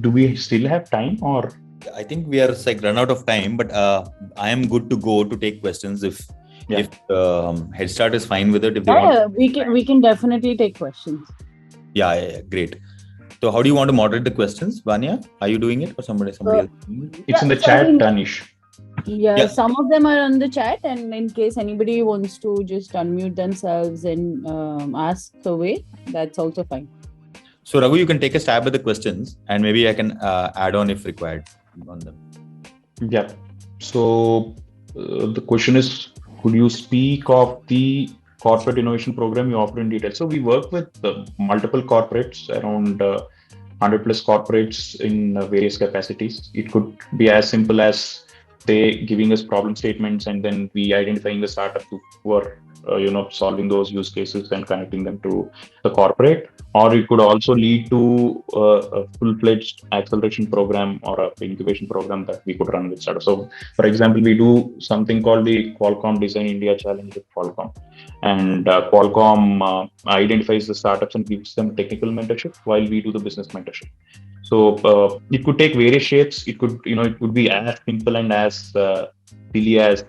Do we still have time, or? I think we are like run out of time, but I am good to go to take questions if Headstart is fine with it. If they want, we can definitely take questions. Yeah, great. So how do you want to moderate the questions, Vanya? Are you doing it or somebody else? It's in the chat, Anish. Yeah, some of them are on the chat, and in case anybody wants to just unmute themselves and ask away, that's also fine. So Raghu, you can take a stab at the questions, and maybe I can add on if required on them. Yeah. So the question is, could you speak of the corporate innovation program you offer in detail? So we work with multiple corporates, around 100 plus corporates in various capacities. It could be as simple as they giving us problem statements, and then we identifying the startup who are solving those use cases and connecting them to the corporate. Or it could also lead to a full-fledged acceleration program or a incubation program that we could run with startups. So, for example, we do something called the Qualcomm Design India Challenge with Qualcomm, and Qualcomm identifies the startups and gives them technical mentorship while we do the business mentorship. So it could take various shapes. It could, it could be as simple and as silly as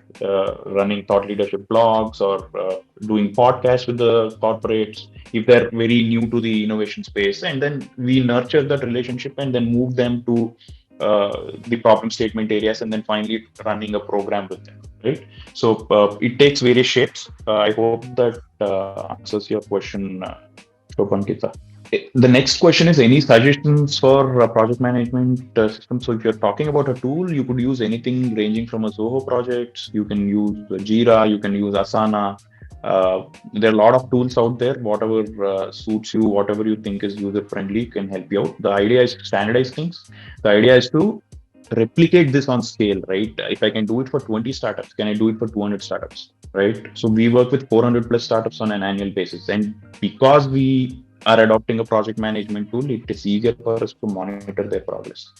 running thought leadership blogs or doing podcasts with the corporates if they're very new to the innovation space, and then we nurture that relationship and then move them to the problem statement areas, and then finally running a program with them, right? So it takes various shapes. I hope that answers your question, Shopankita. The next question is, any suggestions for project management system? So if you're talking about a tool, you could use anything ranging from a Zoho project. You can use Jira, you can use Asana. There are a lot of tools out there. Whatever suits you, whatever you think is user friendly can help you out. The idea is to standardize things. The idea is to replicate this on scale, right? If I can do it for 20 startups, can I do it for 200 startups, right? So we work with 400 plus startups on an annual basis. And because we are adopting a project management tool, it is easier for us to monitor their progress.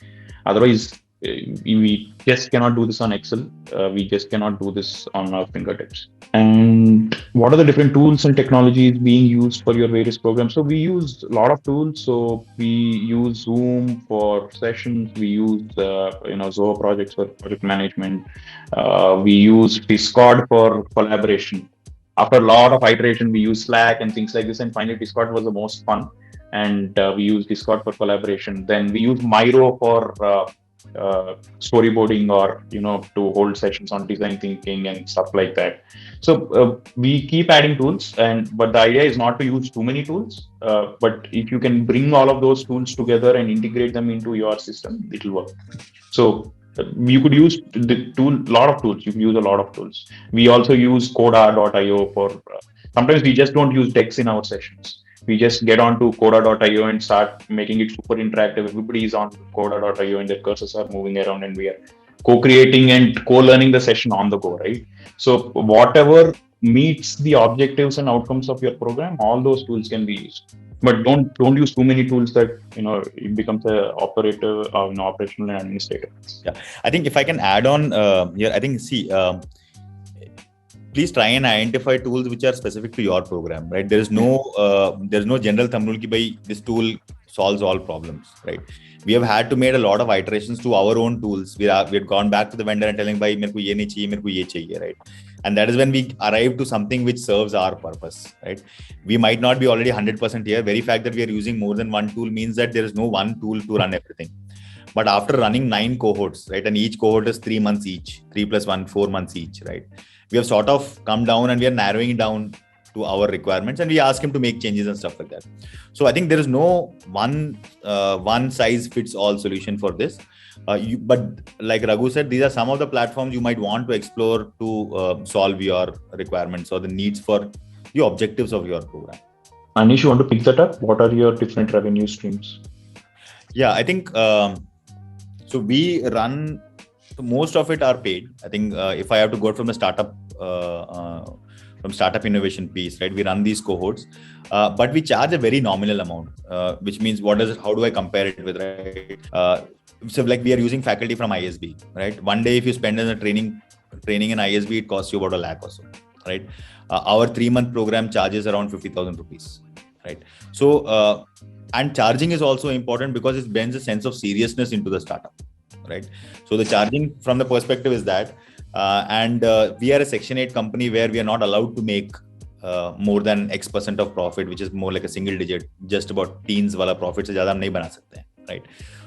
Otherwise, we just cannot do this on Excel. We just cannot do this on our fingertips. And what are the different tools and technologies being used for your various programs? So we use a lot of tools. So we use Zoom for sessions. We use Zoho projects for project management. We use Discord for collaboration. After a lot of iteration, we use Slack and things like this. And finally, Discord was the most fun. And we use Discord for collaboration. Then we use Miro for storyboarding, or to hold sessions on design thinking and stuff like that. So we keep adding tools, but the idea is not to use too many tools. But if you can bring all of those tools together and integrate them into your system, it will work. So you could use lot of tools. You can use a lot of tools. We also use coda.io for. Sometimes we just don't use decks in our sessions. We just get onto coda.io and start making it super interactive. Everybody is on coda.io and their cursors are moving around, and we are co-creating and co-learning the session on the go, right? So whatever meets the objectives and outcomes of your program, all those tools can be used. But don't use too many tools that it becomes a operational and administrative. Yeah, I think if I can add on here, I think please try and identify tools which are specific to your program, right? There's no general thumb rule ki this tool solves all problems, right? We have had to make a lot of iterations to our own tools. We had gone back to the vendor and telling, bhai, mere ko ye nahi chahiye, mere ko ye chahiye, right? And that is when we arrive to something which serves our purpose, right? We might not be already 100% here. Very fact that we are using more than one tool means that there is no one tool to run everything. But after running 9 cohorts, right? And each cohort is 3 months each, 3 plus 1, 4 months each, right? We have sort of come down and we are narrowing it down to our requirements, and we ask him to make changes and stuff like that. So I think there is no one size fits all solution for this. But like Raghu said, these are some of the platforms you might want to explore to solve your requirements or the needs for the objectives of your program. Anish, you want to pick that up? What are your different revenue streams? Yeah, I think so. We run. Most of it are paid. I think if I have to go from the startup innovation piece, right? We run these cohorts, but we charge a very nominal amount, which means how do I compare it with, right? So like we are using faculty from ISB, right? One day if you spend in a training in ISB, it costs you about 1 lakh or so, right? Our 3-month program charges around 50,000 rupees, right? So and charging is also important because it brings a sense of seriousness into the startup, right? So the charging from the perspective is that, and we are a Section 8 company where we are not allowed to make more than X% of profit, which is more like a single digit, just about teens wala profit se zyada hum nahi bana sakte hain, right?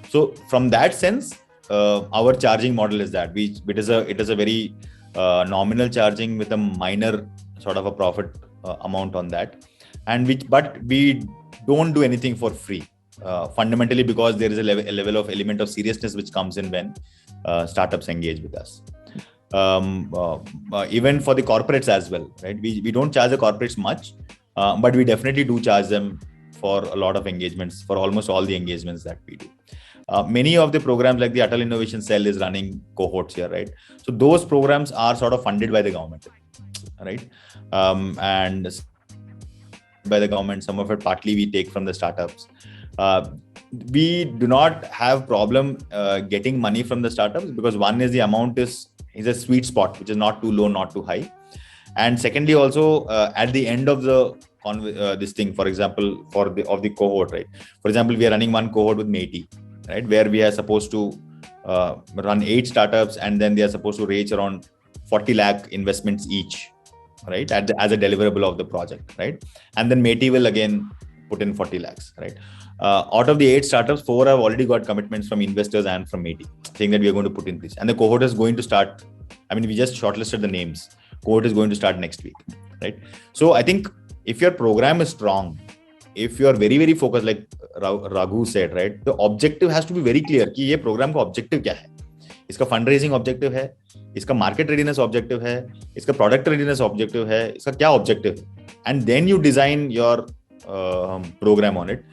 So from that sense, our charging model is that it is a very nominal charging with a minor sort of a profit amount on that, but we don't do anything for free. Fundamentally because there is a level of element of seriousness which comes in when startups engage with us. Even for the corporates as well, right? We don't charge the corporates much, but we definitely do charge them for a lot of engagements, for almost all the engagements that we do. Many of the programs like the Atal Innovation Cell is running cohorts here, right? So those programs are sort of funded by the government, right? And by the government, some of it partly we take from the startups. We do not have problem getting money from the startups because one is the amount is a sweet spot, which is not too low, not too high. And secondly, also at the end of the this thing, for example, of the cohort, right? For example, we are running one cohort with Meti, right? Where we are supposed to run 8 startups and then they are supposed to raise around 40 lakh investments each, right? As a deliverable of the project, right? And then Meti will again put in 40 lakhs, right? Out of the 8 startups, 4 have already got commitments from investors and from Meti saying that we are going to put in this. And the cohort is going to start. I mean, we just shortlisted the names. Cohort is going to start next week, right? So I think if your program is strong, if you are very, very focused, like Raghu said, right? The objective has to be very clear कि ये program का objective क्या है? इसका fundraising objective है, इसका market readiness objective है, इसका product readiness objective है, इसका क्या objective है? And then you design your program on it.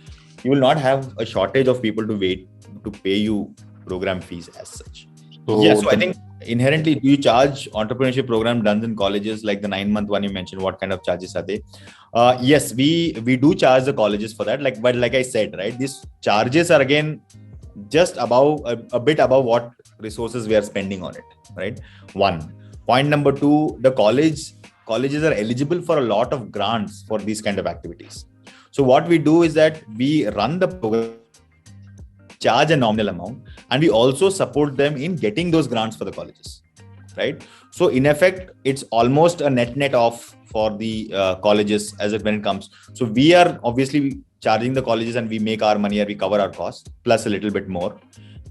You will not have a shortage of people to wait to pay you program fees as such. So Yeah, so I think inherently, do you charge entrepreneurship program done in colleges like the 9-month one you mentioned? What kind of charges are they? Yes, we do charge the colleges for that. But like I said, right, these charges are again just above a bit above what resources we are spending on it, right? One. Point number two, the colleges are eligible for a lot of grants for these kind of activities. So what we do is that we run the program, charge a nominal amount, and we also support them in getting those grants for the colleges, right? So in effect, it's almost a net off for the colleges when it comes. So we are obviously charging the colleges and we make our money and we cover our costs plus a little bit more.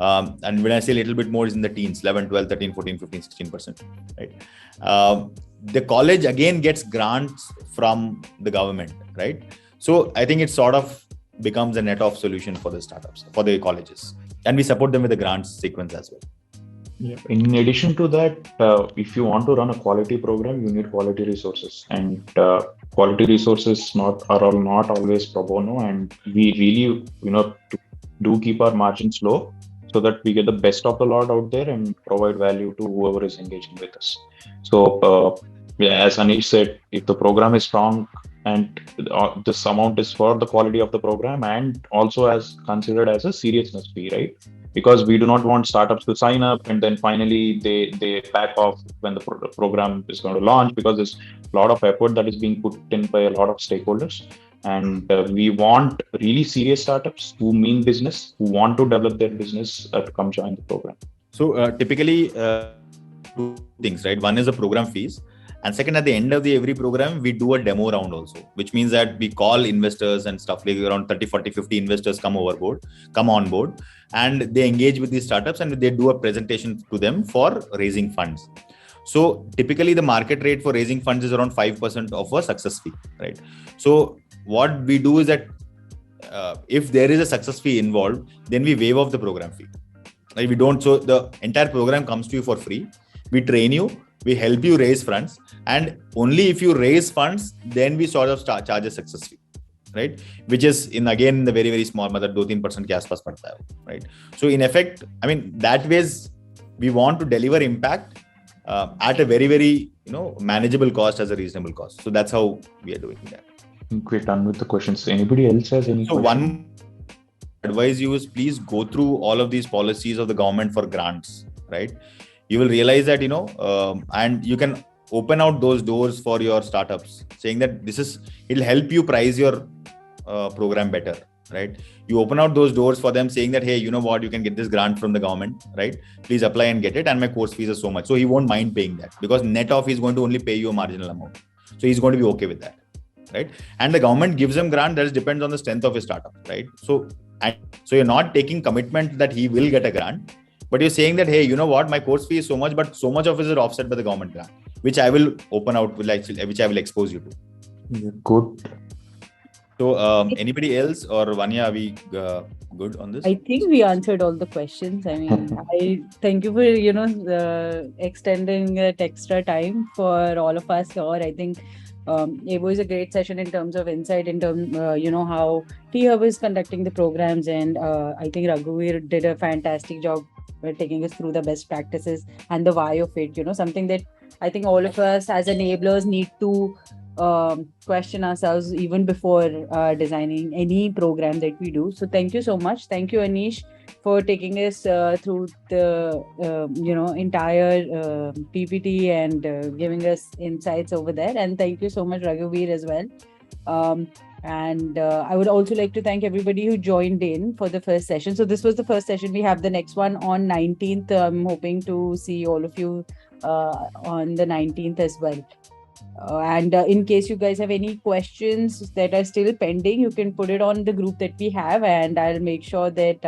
And when I say a little bit more, is in the teens, 11, 12, 13, 14, 15, 16%, right? The college again gets grants from the government, right? So I think it sort of becomes a net off solution for the startups, for the colleges. And we support them with the grants sequence as well. Yeah. In addition to that, if you want to run a quality program, you need quality resources, and quality resources are not always pro bono, and we really do keep our margins low so that we get the best of the lot out there and provide value to whoever is engaging with us. So as Anish said, if the program is strong and this amount is for the quality of the program and also as considered as a seriousness fee, right? Because we do not want startups to sign up and then finally they back off when the program is going to launch, because there's a lot of effort that is being put in by a lot of stakeholders. And we want really serious startups who mean business, who want to develop their business to come join the program. So typically, two things, right? One is the program fees. And second, at the end of every program, we do a demo round also, which means that we call investors and stuff, like around 30, 40, 50 investors come on board, and they engage with these startups and they do a presentation to them for raising funds. So typically the market rate for raising funds is around 5% of a success fee, right? So what we do is that if there is a success fee involved, then we waive off the program fee. Like we don't, so the entire program comes to you for free. We train you, we help you raise funds, and only if you raise funds, then we sort of charge a success fee, right? Which is in the very, very small, 2-3% के आसपास पड़ता है, right? So in effect, I mean, that ways we want to deliver impact at a very, very manageable cost as a reasonable cost. So that's how we are doing that. We're done with the questions. Anybody else has any questions? One advise you is please go through all of these policies of the government for grants, right? You will realize that, and you can open out those doors for your startups, saying that it'll help you price your program better, right? You open out those doors for them saying that, hey, you know what, you can get this grant from the government, right? Please apply and get it. And my course fees are so much. So he won't mind paying that, because net off he's going to only pay you a marginal amount. So he's going to be okay with that, right? And the government gives him grant, that depends on the strength of his startup, right? So you're not taking commitment that he will get a grant, but you're saying that, hey, you know what, my course fee is so much, but so much of it is offset by the government grant, which I will open out, which I will expose you to. Good. So anybody else, or Vanya, are we good on this? I think we answered all the questions. I mean, I thank you for, extending that extra time for all of us here. I think it was a great session in terms of insight, in terms, how T-Hub is conducting the programs. And I think Raghuveer did a fantastic job taking us through the best practices and the why of it, something that I think all of us as enablers need to question ourselves even before designing any program that we do. So thank you so much. Thank you, Anish, for taking us through the entire PPT and giving us insights over there. And thank you so much, Raghuveer, as well. And I would also like to thank everybody who joined in for the first session. So this was the first session. We have the next one on 19th. I'm hoping to see all of you on the 19th as well. And in case you guys have any questions that are still pending, you can put it on the group that we have, and I'll make sure that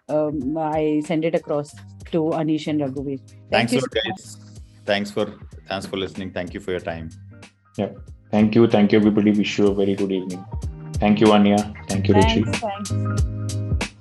I send it across to Anish and Raghuveer. Thanks for guys. Thanks for listening. Thank you for your time. Yeah. Thank you, everybody. Wish you a very good evening. Thank you, Anya. Thank you, Ruchi. Thanks.